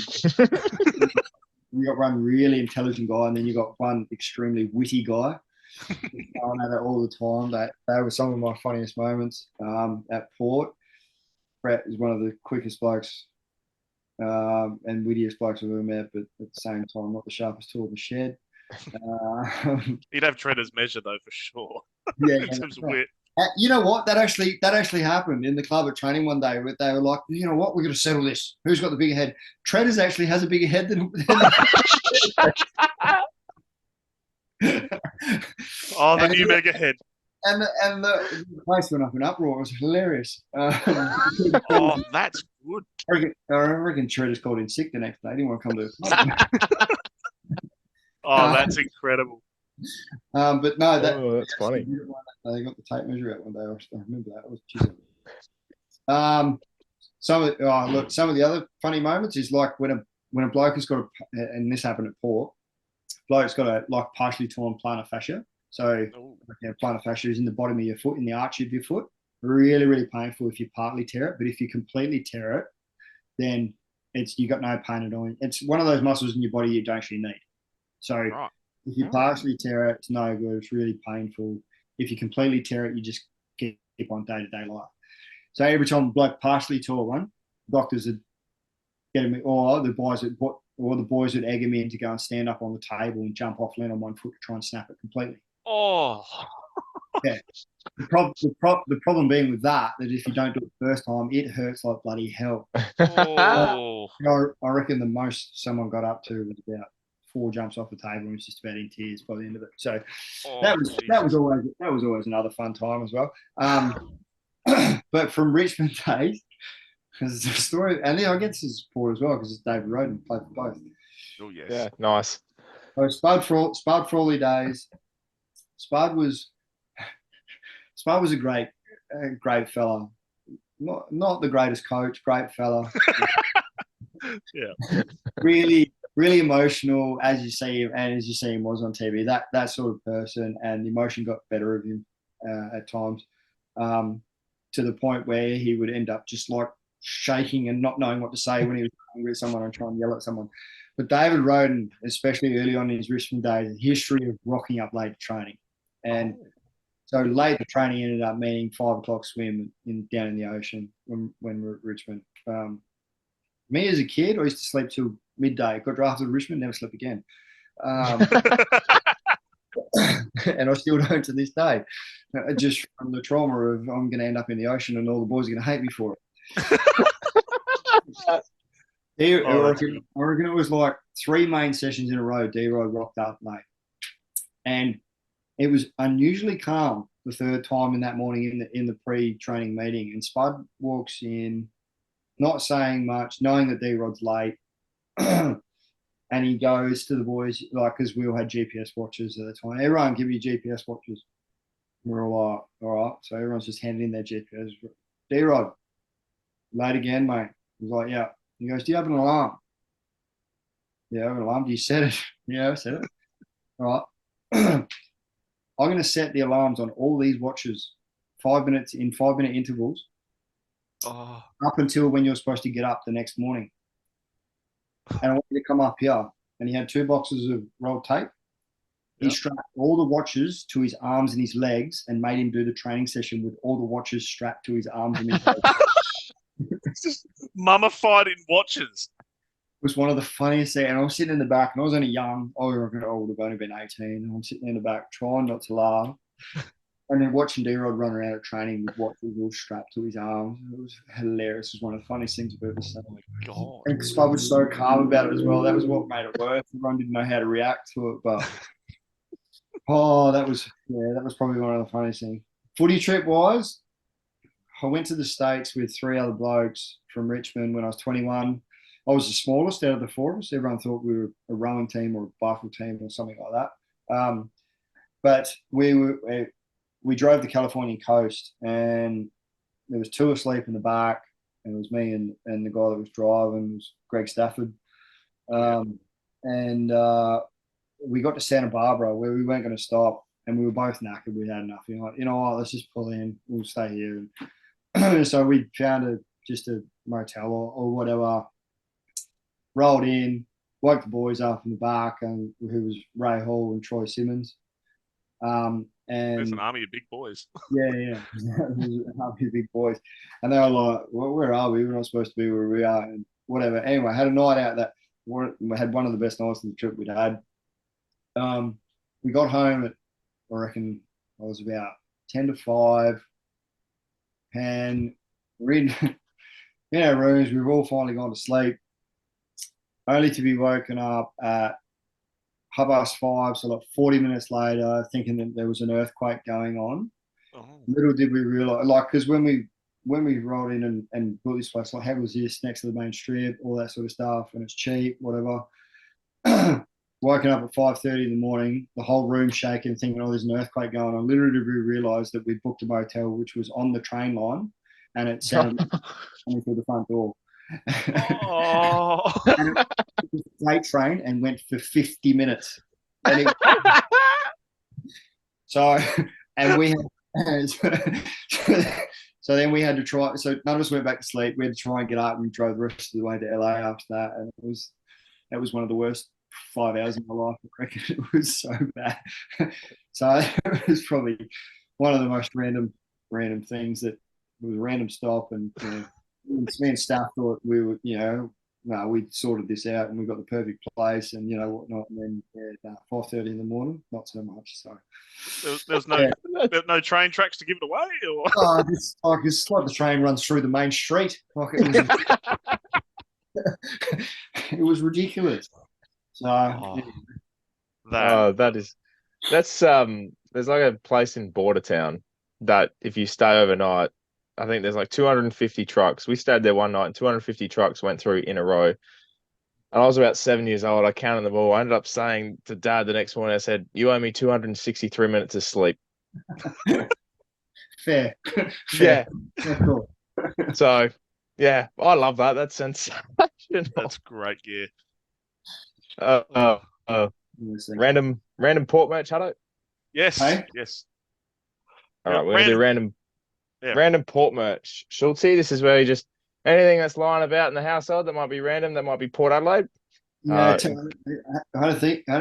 really intelligent guy and then you got one extremely witty guy going at it all the time. They were some of my funniest moments at Port. Brett is one of the quickest blokes and wittiest blokes I've ever met, but at the same time, not the sharpest tool in the shed. You'd have Treader's measure though for sure. Yeah, in terms of wit. You know what? That actually happened in the club at training one day. Where they were like, you know what? We're going to settle this. Who's got the bigger head? Treaders actually has a bigger head than. Oh, the new mega head. And the place went up in uproar. It was hilarious. Oh, that's good. I reckon Treaders called in sick the next day. He didn't want to come to the club. Oh, that's incredible. But no, that's funny. They got the tape measure out one day. I remember that. It was some of the other funny moments is like when a bloke has got and this happened at Port, bloke's got a like partially torn plantar fascia. So plantar fascia is in the bottom of your foot, in the arch of your foot. Really, really painful if you partly tear it. But if you completely tear it, then you got no pain at all. It's one of those muscles in your body you don't actually need. So if you partially tear it, it's no good. It's really painful. If you completely tear it, you just keep on day-to-day life. So every time a bloke partially tore one, doctors would get him, or the boys would egg him in to go and stand up on the table and jump off, land on one foot to try and snap it completely. Oh. Yeah. The problem being with that if you don't do it the first time, it hurts like bloody hell. Oh. I reckon the most someone got up to was about 4 jumps off the table and was just about in tears by the end of it. So that was always another fun time as well. But from Richmond days, because the story, and then I get to support as well because it's David Roden played for both. Oh yes. Yeah, nice. So Spud Frawley days. Spud was a great fella. Not the greatest coach, great fella. Yeah. Really, really emotional, as you see him was on TV. That sort of person, and the emotion got better of him at times, to the point where he would end up just like shaking and not knowing what to say when he was angry at someone and trying to yell at someone. But David Roden, especially early on in his Richmond days, a history of rocking up late to training, and so late to training ended up meaning 5 o'clock swim down in the ocean when we're at Richmond. Me as a kid, I used to sleep till midday. Got drafted to Richmond, never slept again. And I still don't to this day. Just from the trauma of I'm going to end up in the ocean and all the boys are going to hate me for it. I reckon it was like 3 main sessions in a row. D-Rod rocked up, mate. And it was unusually calm the 3rd time in that morning in the pre-training meeting. And Spud walks in, not saying much, knowing that D-Rod's late. And he goes to the boys, like, because we all had GPS watches at the time. Everyone give me GPS watches. We're all like, all right. So everyone's just handing in their GPS. D-Rod, late again, mate. He's like, yeah. He goes, do you have an alarm? Yeah, I have an alarm. Do you set it? Yeah, I set it. All right. I'm going to set the alarms on all these watches 5 minute intervals up until when you're supposed to get up the next morning. And I want you to come up here. And he had 2 boxes of rolled tape. He strapped all the watches to his arms and his legs and made him do the training session with all the watches strapped to his arms and his legs. It's just mummified in watches. was one of the funniest things. And I was sitting in the back, and I was only young. I would have only been 18. And I'm sitting in the back trying not to laugh. And then watching D-Rod run around at training with watches all strapped to his arms. It was hilarious. It was one of the funniest things I've ever seen. Oh my God. And Spud was so calm about it as well. That was what made it worse. Everyone didn't know how to react to it. But, that was probably one of the funniest things. Footy trip-wise, I went to the States with 3 other blokes from Richmond when I was 21. I was the smallest out of the 4 of us. Everyone thought we were a rowing team or a bicycle team or something like that. But we drove the Californian coast, and there was 2 asleep in the back, and it was me and the guy that was driving was Greg Stafford. And we got to Santa Barbara where we weren't going to stop, and we were both knackered. We had enough. Let's just pull in. We'll stay here. And so we found just a motel or whatever, rolled in, woke the boys up in the back, and who was Ray Hall and Troy Simmons. And there's an army of big boys. Yeah. An army of big boys. And they were like, well, where are we? We're not supposed to be where we are, and whatever. Anyway, I had a night out that we had one of the best nights of the trip we'd had. We got home at, I reckon, I was about 10 to 5, and we're in our rooms. We've all finally gone to sleep, only to be woken up at 5:30, so like 40 minutes later, thinking that there was an earthquake going on. Oh. Little did we realize, because when we rolled in and built this place, like, how was this next to the main strip, all that sort of stuff, and it's cheap, whatever. Woken up at 5:30 in the morning, the whole room shaking, thinking, there's an earthquake going on. Literally, we realised that we booked a motel which was on the train line, and it sounded coming through the front door. And it was a freight train and went for 50 minutes. And so then we had to try. So none of us went back to sleep. We had to try and get up. We drove the rest of the way to LA after that, and that was one of the worst 5 hours of my life. I reckon it was so bad. So it was probably one of the most random things. That was a random stop, and me and staff thought we were, we sorted this out and we got the perfect place and whatnot. And then 5:30 in the morning, not so much. So there's no train tracks to give it away, or it's like the train runs through the main street. Like it was ridiculous. So that's there's like a place in Bordertown that if you stay overnight, I think there's like 250 trucks. We stayed there one night and 250 trucks went through in a row. And I was about 7 years old. I counted them all. I ended up saying to Dad the next morning, I said, "You owe me 263 minutes of sleep." Fair. Yeah. Cool. So, yeah, I love that. That's sensational. That's great gear. Random port merch, Huddo? Yes. Hey? Yes. All right, we're going to do random port merch. Schultzy, this is where you just anything that's lying about in the household that might be random, that might be Port Adelaide. I had to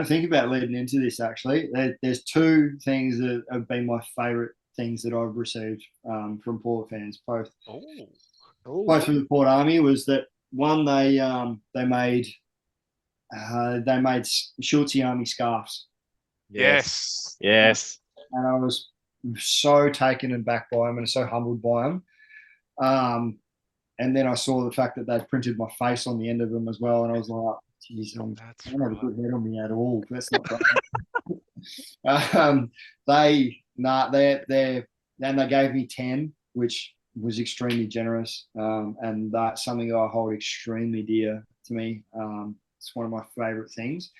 think about leading into this. Actually, there's 2 things that have been my favourite things that I've received from Port fans. Both from the Port Army. Was that one? They made Schultzy Army scarves. Yes. And I was so taken aback by them and so humbled by them. And then I saw the fact that they'd printed my face on the end of them as well, and I was like, "Geez, I don't have a good head on me at all." That's not right. They gave me 10, which was extremely generous, and that's something that I hold extremely dear to me. It's one of my favourite things.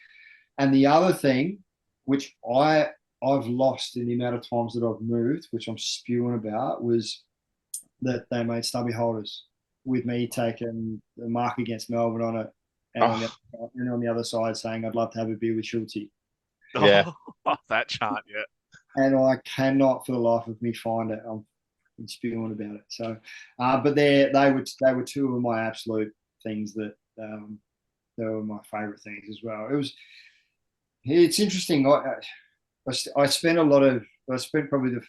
And the other thing, which I've lost in the amount of times that I've moved, which I'm spewing about, was that they made stubby holders with me taking the mark against Melbourne on it, and on the other side saying, "I'd love to have a beer with Schultzy." Yeah. That chart, yeah. And I cannot for the life of me find it. I'm spewing about it. So, but they were 2 of my absolute things that they were my favourite things as well. It's interesting. I spent probably the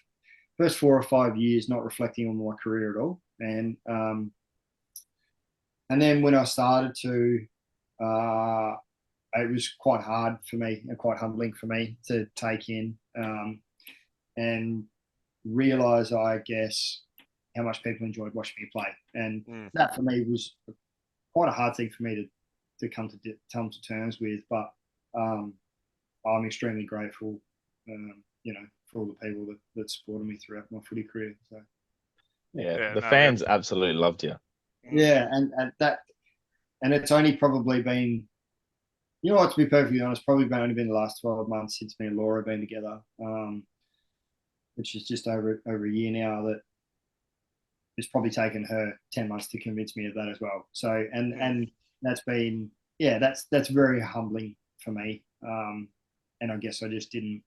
first 4 or 5 years not reflecting on my career at all, and then when I started to, it was quite hard for me and quite humbling for me to take in and realize, I guess, how much people enjoyed watching me play. And that for me was quite a hard thing for me to come to terms with. But I'm extremely grateful, for all the people that supported me throughout my footy career. So the fans absolutely loved you. Yeah, and it's only probably been, to be perfectly honest, only been the last 12 months since me and Laura have been together, which is just over a year now. That it's probably taken her 10 months to convince me of that as well. So and that's been that's very humbling for me. And I guess I just didn't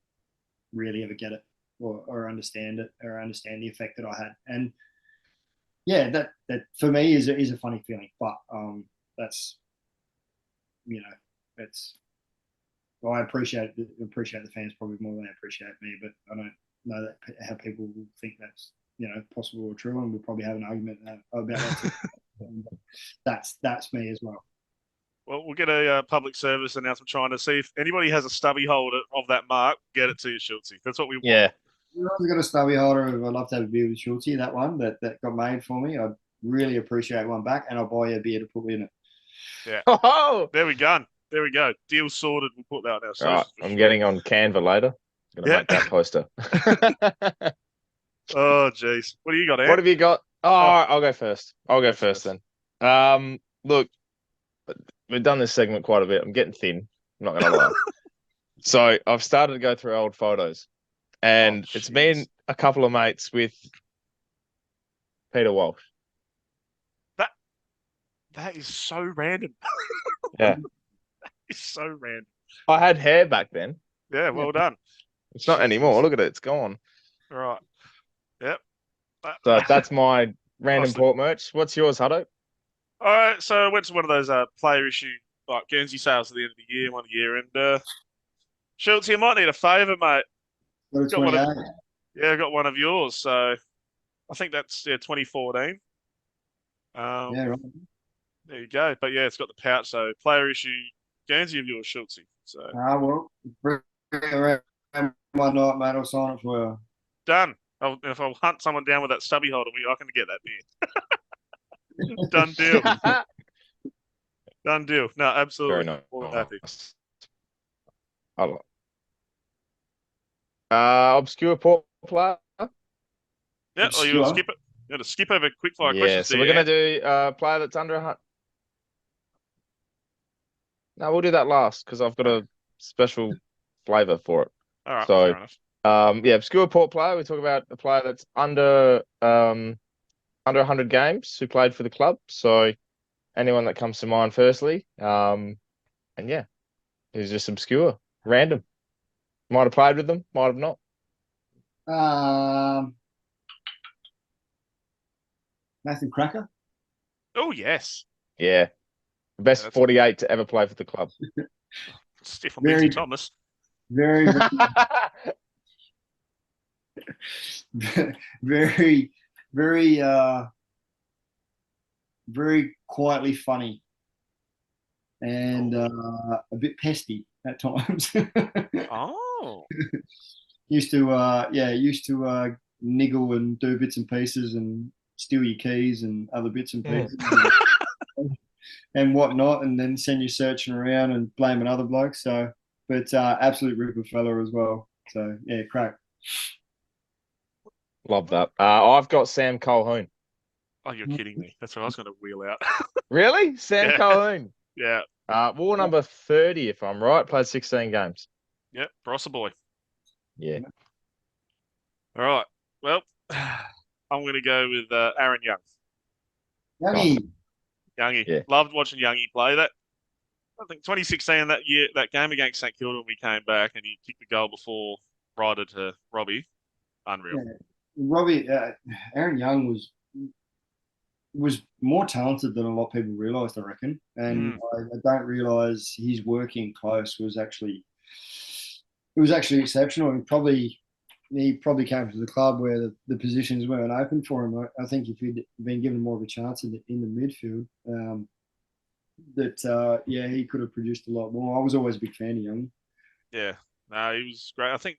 really ever get it or understand it or understand the effect that I had. And that for me is a funny feeling, but that's I appreciate the fans probably more than they appreciate me, but I don't know how people will think that's possible or true, and we'll probably have an argument about that too. That's me as well. Well, we'll get a public service announcement trying to see if anybody has a stubby holder of that mark. Get it to you, Schultzy. That's what we want. Yeah. I've got a stubby holder. I'd love to have a beer with Schultzy. That one that got made for me. I'd really appreciate one back, and I'll buy you a beer to put in it. Yeah. Oh, there we go. There we go. Deal sorted. We'll put that on our socials. Right, I'm getting on Canva later. I'm gonna make that poster. Oh, jeez. What do you got, Ant? What have you got? I'll go first. I'll go first then. Look, we've done this segment quite a bit. I'm getting thin. I'm not gonna lie. So I've started to go through old photos, and it's been a couple of mates with Peter Walsh. That is so random. Yeah. It's so random. I had hair back then. Yeah, well done. It's not anymore. Look at it. It's gone. All right. Yep. So that's my random port merch. What's yours, Huddo? All right. So I went to one of those player issue Guernsey sales at the end of the year, and Schultz, you might need a favour, mate. I got one of yours. So I think that's 2014. Yeah, right. There you go. But yeah, it's got the pouch. So player issue Guernsey of yours, Schultzy. So bring it around one night, mate. I'll sign it for you. Done. If I'll hunt someone down with that stubby holder, I can get that beer. Done deal. Done deal. No, absolutely. Very More than happy. Obscure port player. Yeah, or you'll skip it. You're going to skip over quick fire questions. Yeah, so we're going to do a player that's under 100. No, we'll do that last because I've got a special flavour for it. All right, so, fair enough. Obscure port player. We talk about a player that's under 100 games who played for the club. So, anyone that comes to mind firstly. Who's just obscure, random. Might have played with them, might have not. Nathan Cracker. Oh, yes. Yeah. The best 48 to ever play for the club. Stephen Lindsay Thomas. Very, very, very, very quietly funny and a bit pesty at times. Oh. Used to niggle and do bits and pieces and steal your keys and other bits and pieces and whatnot, and then send you searching around and blaming other blokes. So, but absolute ripper fella as well. So yeah, crack. Love that. I've got Sam Colquhoun. Oh, you're kidding me. That's what I was going to wheel out. Really? Sam Colquhoun? Yeah. War number 30, if I'm right. Played 16 games. Yep, Brosser boy. Yeah. All right. Well, I'm going to go with Aaron Young. Youngie. Yeah. Loved watching Youngie play. That I think 2016, that year, that game against St Kilda, when we came back and he kicked the goal before Ryder to Robbie. Unreal. Yeah. Robbie, Aaron Young was more talented than a lot of people realised, I reckon. And I don't realise his working close was actually exceptional. And he probably came to the club where the positions weren't open for him. I think if he'd been given more of a chance in the midfield, that he could have produced a lot more. I was always a big fan of Young. Yeah, no, he was great. I think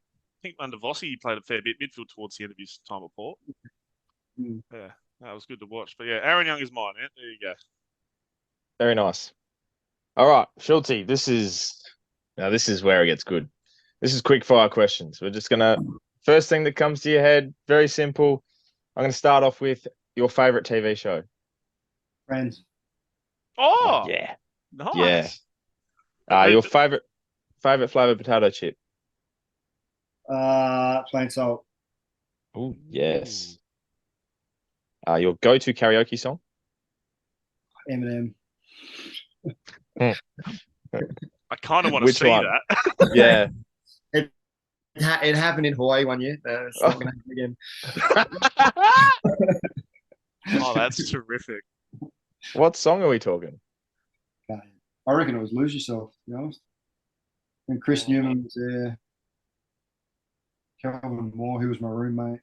under Vossi he played a fair bit midfield towards the end of his time at Port. Mm. Yeah, that was good to watch. But yeah, Aaron Young is mine, man. There you go. Very nice. All right, Schulte, this is where it gets good. This is quick fire questions. We're just gonna first thing that comes to your head, very simple. I'm gonna start off with your favorite TV show. Friends. Oh, Yeah. nice. Yeah. Your favorite flavor potato chip. Plain salt. Oh, yes. Your go-to karaoke song? Eminem. I kind of want to Which see one? that. Yeah. It happened in Hawaii one year. It's not going to happen again. Oh, that's terrific. What song are we talking? I reckon it was Lose Yourself, to be honest. And Chris Newman was there. Calvin Moore, who was my roommate.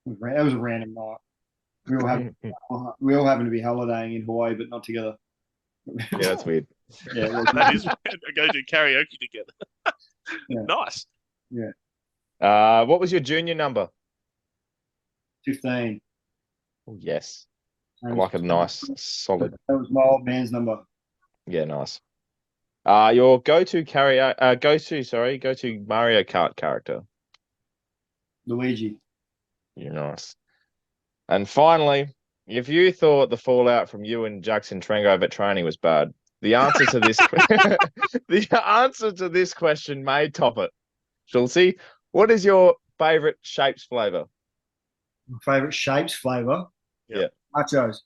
It was a random night. We all happened to be holidaying in Hawaii, but not together. Yeah, that's weird. Yeah, that is go do karaoke together. Yeah. Nice. Yeah. What was your junior number? 15. Oh, yes. I like a nice, solid. That was my old man's number. Yeah, nice. Your go-to Mario Kart character. Luigi. You're nice. And finally, if you thought the fallout from you and Jackson Trengove at training was bad, the answer to this question may top it. Schulte, what is your favorite shapes flavor? My favorite shapes flavor? Yeah. Nachos.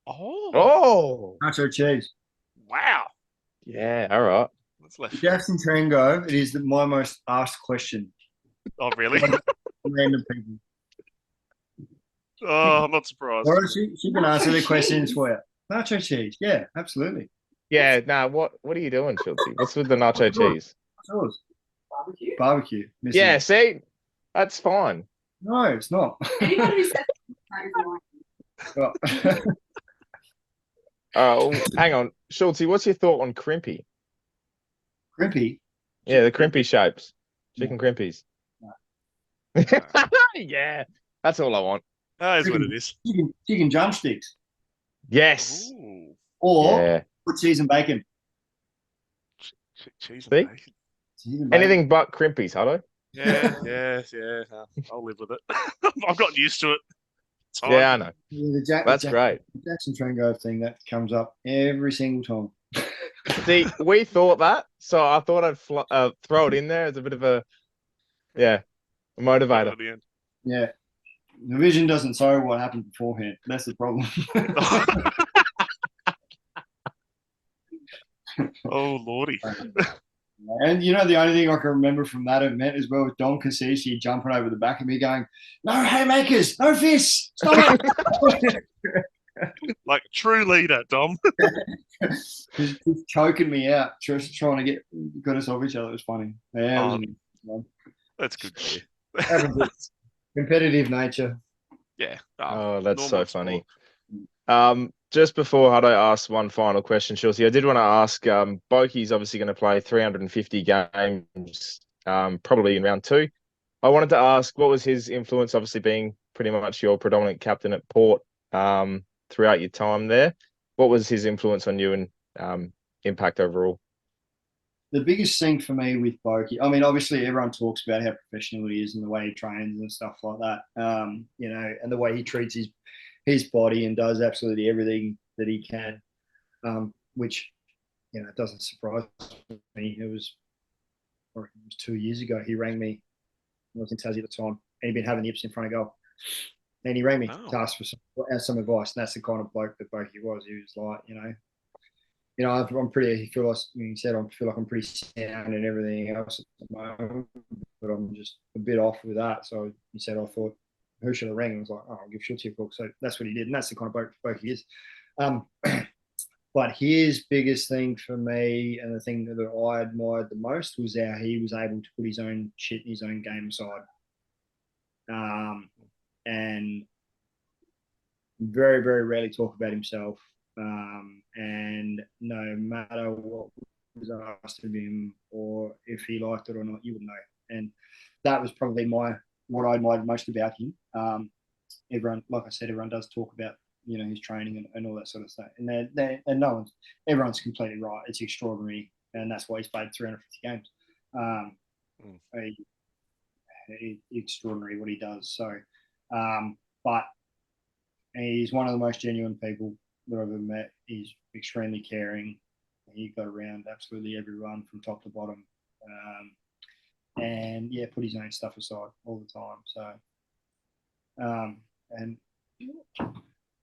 Oh. Nacho cheese. Wow. Yeah, all right. That's left. Jackson Trango, it is my most asked question. Oh, really? Random people. Oh, I'm not surprised. Or she can answer the questions for you. Nacho cheese. Yeah, absolutely. Yeah, what are you doing, Schulte? What's with the nacho cheese? Barbecue. Yeah, see? That's fine. No, it's not. Hang on. Schulte, what's your thought on crimpy? Crimpy? Yeah, the crimpy shapes. Chicken crimpies. No. Yeah, that's all I want. That is what it is. Chicken drumsticks. Yes. Ooh. Or put cheese and bacon. Cheese and bacon. Cheese and bacon. Anything but crimpies, Huddo. Yeah. I'll live with it. I've gotten used to it. Yeah, I know. Yeah, that's great. The Jackson Trango thing that comes up every single time. See, we thought that, so I thought I'd throw it in there as a bit of a motivator. At the end. Yeah. The vision doesn't show what happened beforehand. That's the problem. Oh, Lordy. And you know, the only thing I can remember from that event as well was Dom Cassici jumping over the back of me going, "No haymakers, no fists, stop it." Like a true leader, Dom. He's choking me out, just trying to get us off each other. It was funny. Yeah, that's good. Competitive nature. Yeah. Oh, that's so funny. Just before Huddo asks one final question, Schulte, I did want to ask, Boki's obviously going to play 350 games, probably in round 2. I wanted to ask, what was his influence, obviously being pretty much your predominant captain at Port throughout your time there? What was his influence on you and impact overall? The biggest thing for me with Boki, I mean, obviously everyone talks about how professional he is and the way he trains and stuff like that, you know, and the way he treats his body and does absolutely everything that he can, which, you know, it doesn't surprise me. It was 2 years ago. He rang me. I was in Tassie at the time, and he'd been having yips in front of goal. And he rang me to ask for some advice, and that's the kind of bloke that Boki was. He was like, I'm pretty. He said, I feel like I'm pretty sound and everything else at the moment, but I'm just a bit off with that. So he said, I thought, who should I ring? And I was like, I'll give Schulte a call. So that's what he did, and that's the kind of bloke he is. But his biggest thing for me, and the thing that I admired the most, was how he was able to put his own shit in his own game aside, and very, very rarely talk about himself. And no matter what was asked of him or if he liked it or not, you would know. And that was probably what I admired most about him. Everyone, like I said, everyone does talk about his training and all that sort of stuff. And everyone's completely right. It's extraordinary, and that's why he's played 350 games. Extraordinary what he does. So, but he's one of the most genuine people that I've ever met. He's extremely caring. He got around absolutely everyone from top to bottom, and put his own stuff aside all the time. So, and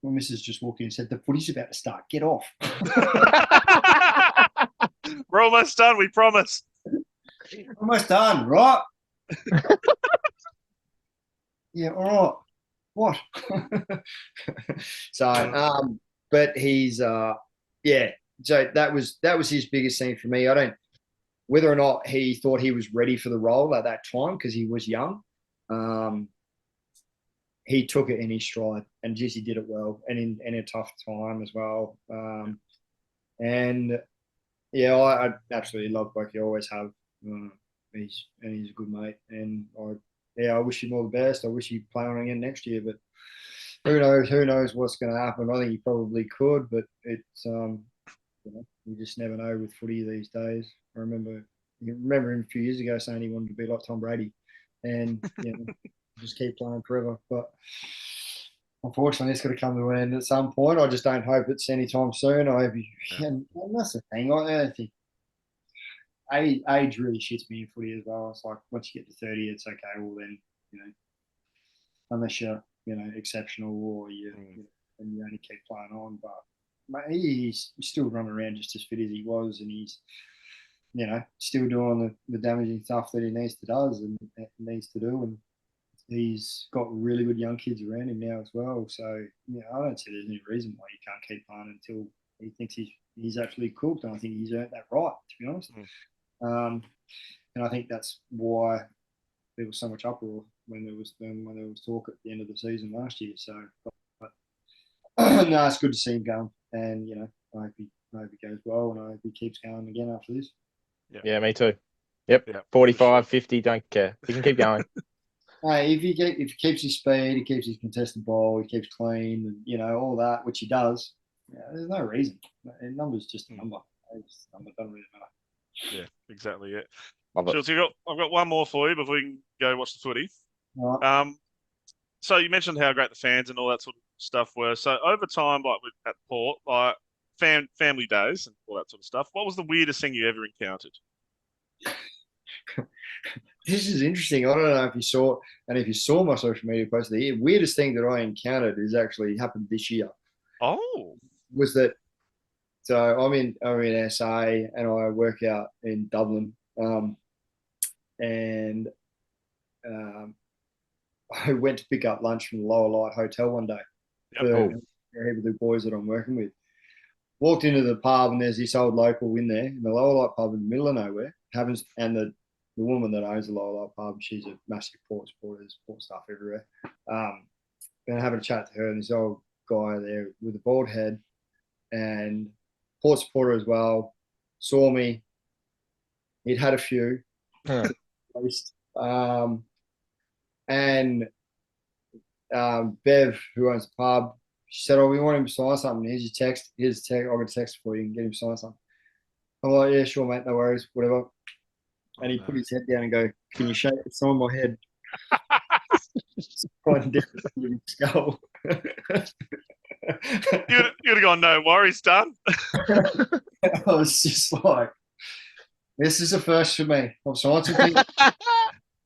my missus just walked in and said, "The footy's about to start. Get off." We're almost done. We promise. Almost done, right? Yeah, all right. What? So, but he's So that was his biggest thing for me. I don't whether or not he thought he was ready for the role at that time because he was young. He took it in his stride, and Jesse did it well, and in a tough time as well. I absolutely love Bucky. I always have. He's a good mate, and I wish him all the best. I wish he'd play on again next year, but who knows? Who knows what's going to happen? I think he probably could, but it's you just never know with footy these days. I remember him a few years ago saying he wanted to be like Tom Brady, and just keep playing forever. But unfortunately, it's got to come to an end at some point. I just don't hope it's anytime soon. And that's the thing. I think age really shits me in footy as well. It's like once you get to 30, it's okay. Well, then unless you're exceptional or and you only keep playing on. But he's still running around just as fit as he was, and he's still doing the damaging stuff that he needs to do, and he's got really good young kids around him now as well. So I don't see there's any reason why he can't keep playing until he thinks he's actually cooked, and I think he's earned that right, to be honest. And I think that's why there was so much uproar when there was talk at the end of the season last year. So, but no, it's good to see him going, and I hope he goes well, and I hope he keeps going again after this. Yeah, me too. Yep, 45, 50, don't care. He can keep going. Hey, if he keeps his speed, he keeps his contested ball, he keeps clean, and all that, which he does. There's no reason. A number's just a number. It's a number, doesn't really matter. Yeah, exactly. Yeah. Love it. I've got one more for you before we can go watch the footy. All right. So you mentioned how great the fans and all that sort of stuff were. So over time, like at Port, like family days and all that sort of stuff, what was the weirdest thing you ever encountered? This is interesting. I don't know if you saw my social media post. The weirdest thing that I encountered is actually happened this year. Oh, was that? So I'm in SA and I work out in Dublin, and I went to pick up lunch from the Lower Light Hotel one day for the boys that I'm working with. Walked into the pub and there's this old local in there in the Lower Light pub in the middle of nowhere. And the woman that owns the Lower Light pub, she's a massive Port supporter, there's Port stuff everywhere. Been having a chat to her, and this old guy there with a bald head and Port supporter as well, saw me. He'd had a few. And Bev, who owns the pub, she said, "Oh, we want him to sign something. Here's your text. Here's the text. I've got a text for you. You can get him to sign something." I'm like, "Yeah, sure, mate. No worries. Whatever." And he put his head down and go, "Can you sign my head?" Pointing down with his skull. You'd have gone, "No worries, done." I was just like, this is a first for me. I've signed some things.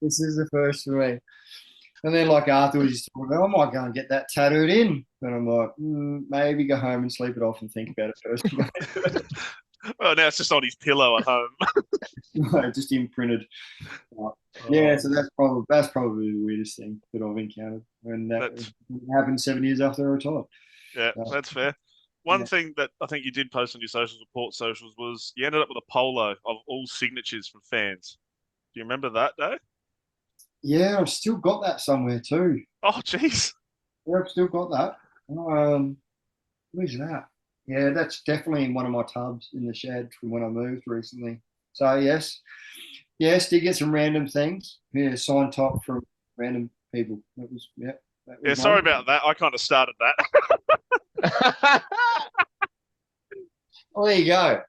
This is the first for me. And then afterwards, he's talking about, I might go and get that tattooed in. And I'm like, maybe go home and sleep it off and think about it first. Well, now it's just on his pillow at home. No, just imprinted. So that's probably the weirdest thing that I've encountered. And that happened 7 years after I retired. Yeah, that's fair. One thing that I think you did post on your socials, report socials, was you ended up with a polo of all signatures from fans. Do you remember that day? Yeah, I've still got that somewhere too. Oh, jeez. Yeah, I've still got that. Where's that? Yeah, that's definitely in one of my tubs in the shed from when I moved recently. So yes, did get some random things. Yeah, sign top from random people. That was That Yeah, was sorry one. about that. I kind of started that. Oh, there you go.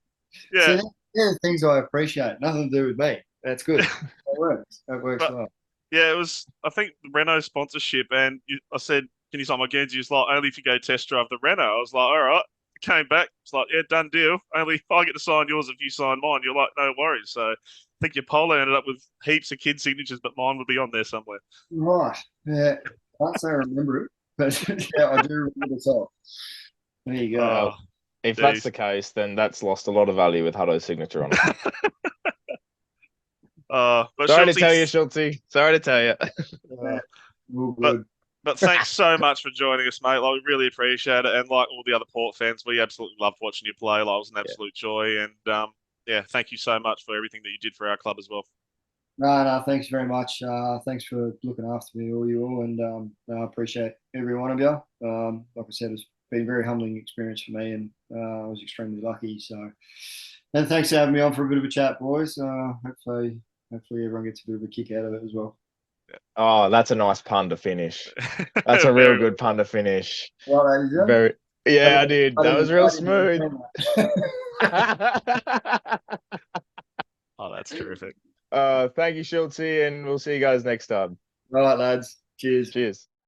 Yeah. See, they're the things I appreciate. Nothing to do with me. That's good. That works. That works But well. yeah, it was, I think, the Renault sponsorship. And I said, can you sign my Guernsey? He was like, only if you go test drive the Renault. I was like, all right. Came back. It's like, yeah, done deal. Only if I get to sign yours if you sign mine. You're like, no worries. So I think your polo ended up with heaps of kid signatures, but mine would be on there somewhere. Right. Yeah. Can't say I remember it, but yeah, I do remember this all. There you go. Oh, If that's geez. the case, then that's lost a lot of value with Huddo's signature on it. But Sorry to Schultz, tell you, Schultzy. Sorry to tell you. All but good. but thanks so much for joining us, mate. Like, we really appreciate it. And like all the other Port fans, we absolutely loved watching you play. Like, it was an absolute joy. And yeah, thank you so much for everything that you did for our club as well. No, thanks very much. Thanks for looking after me, all you all, and I appreciate every one of you. Like I said, it's been a very humbling experience for me, and I was extremely lucky. So, and thanks for having me on for a bit of a chat, boys. Hopefully everyone gets a bit of a kick out of it as well. Oh, that's a nice pun to finish. That's a real good pun to finish. Well, ladies and gentlemen. Very, yeah, I did. That was real smooth. Oh, that's terrific. Thank you, Schultzy, and we'll see you guys next time. All right, lads. Cheers. Cheers.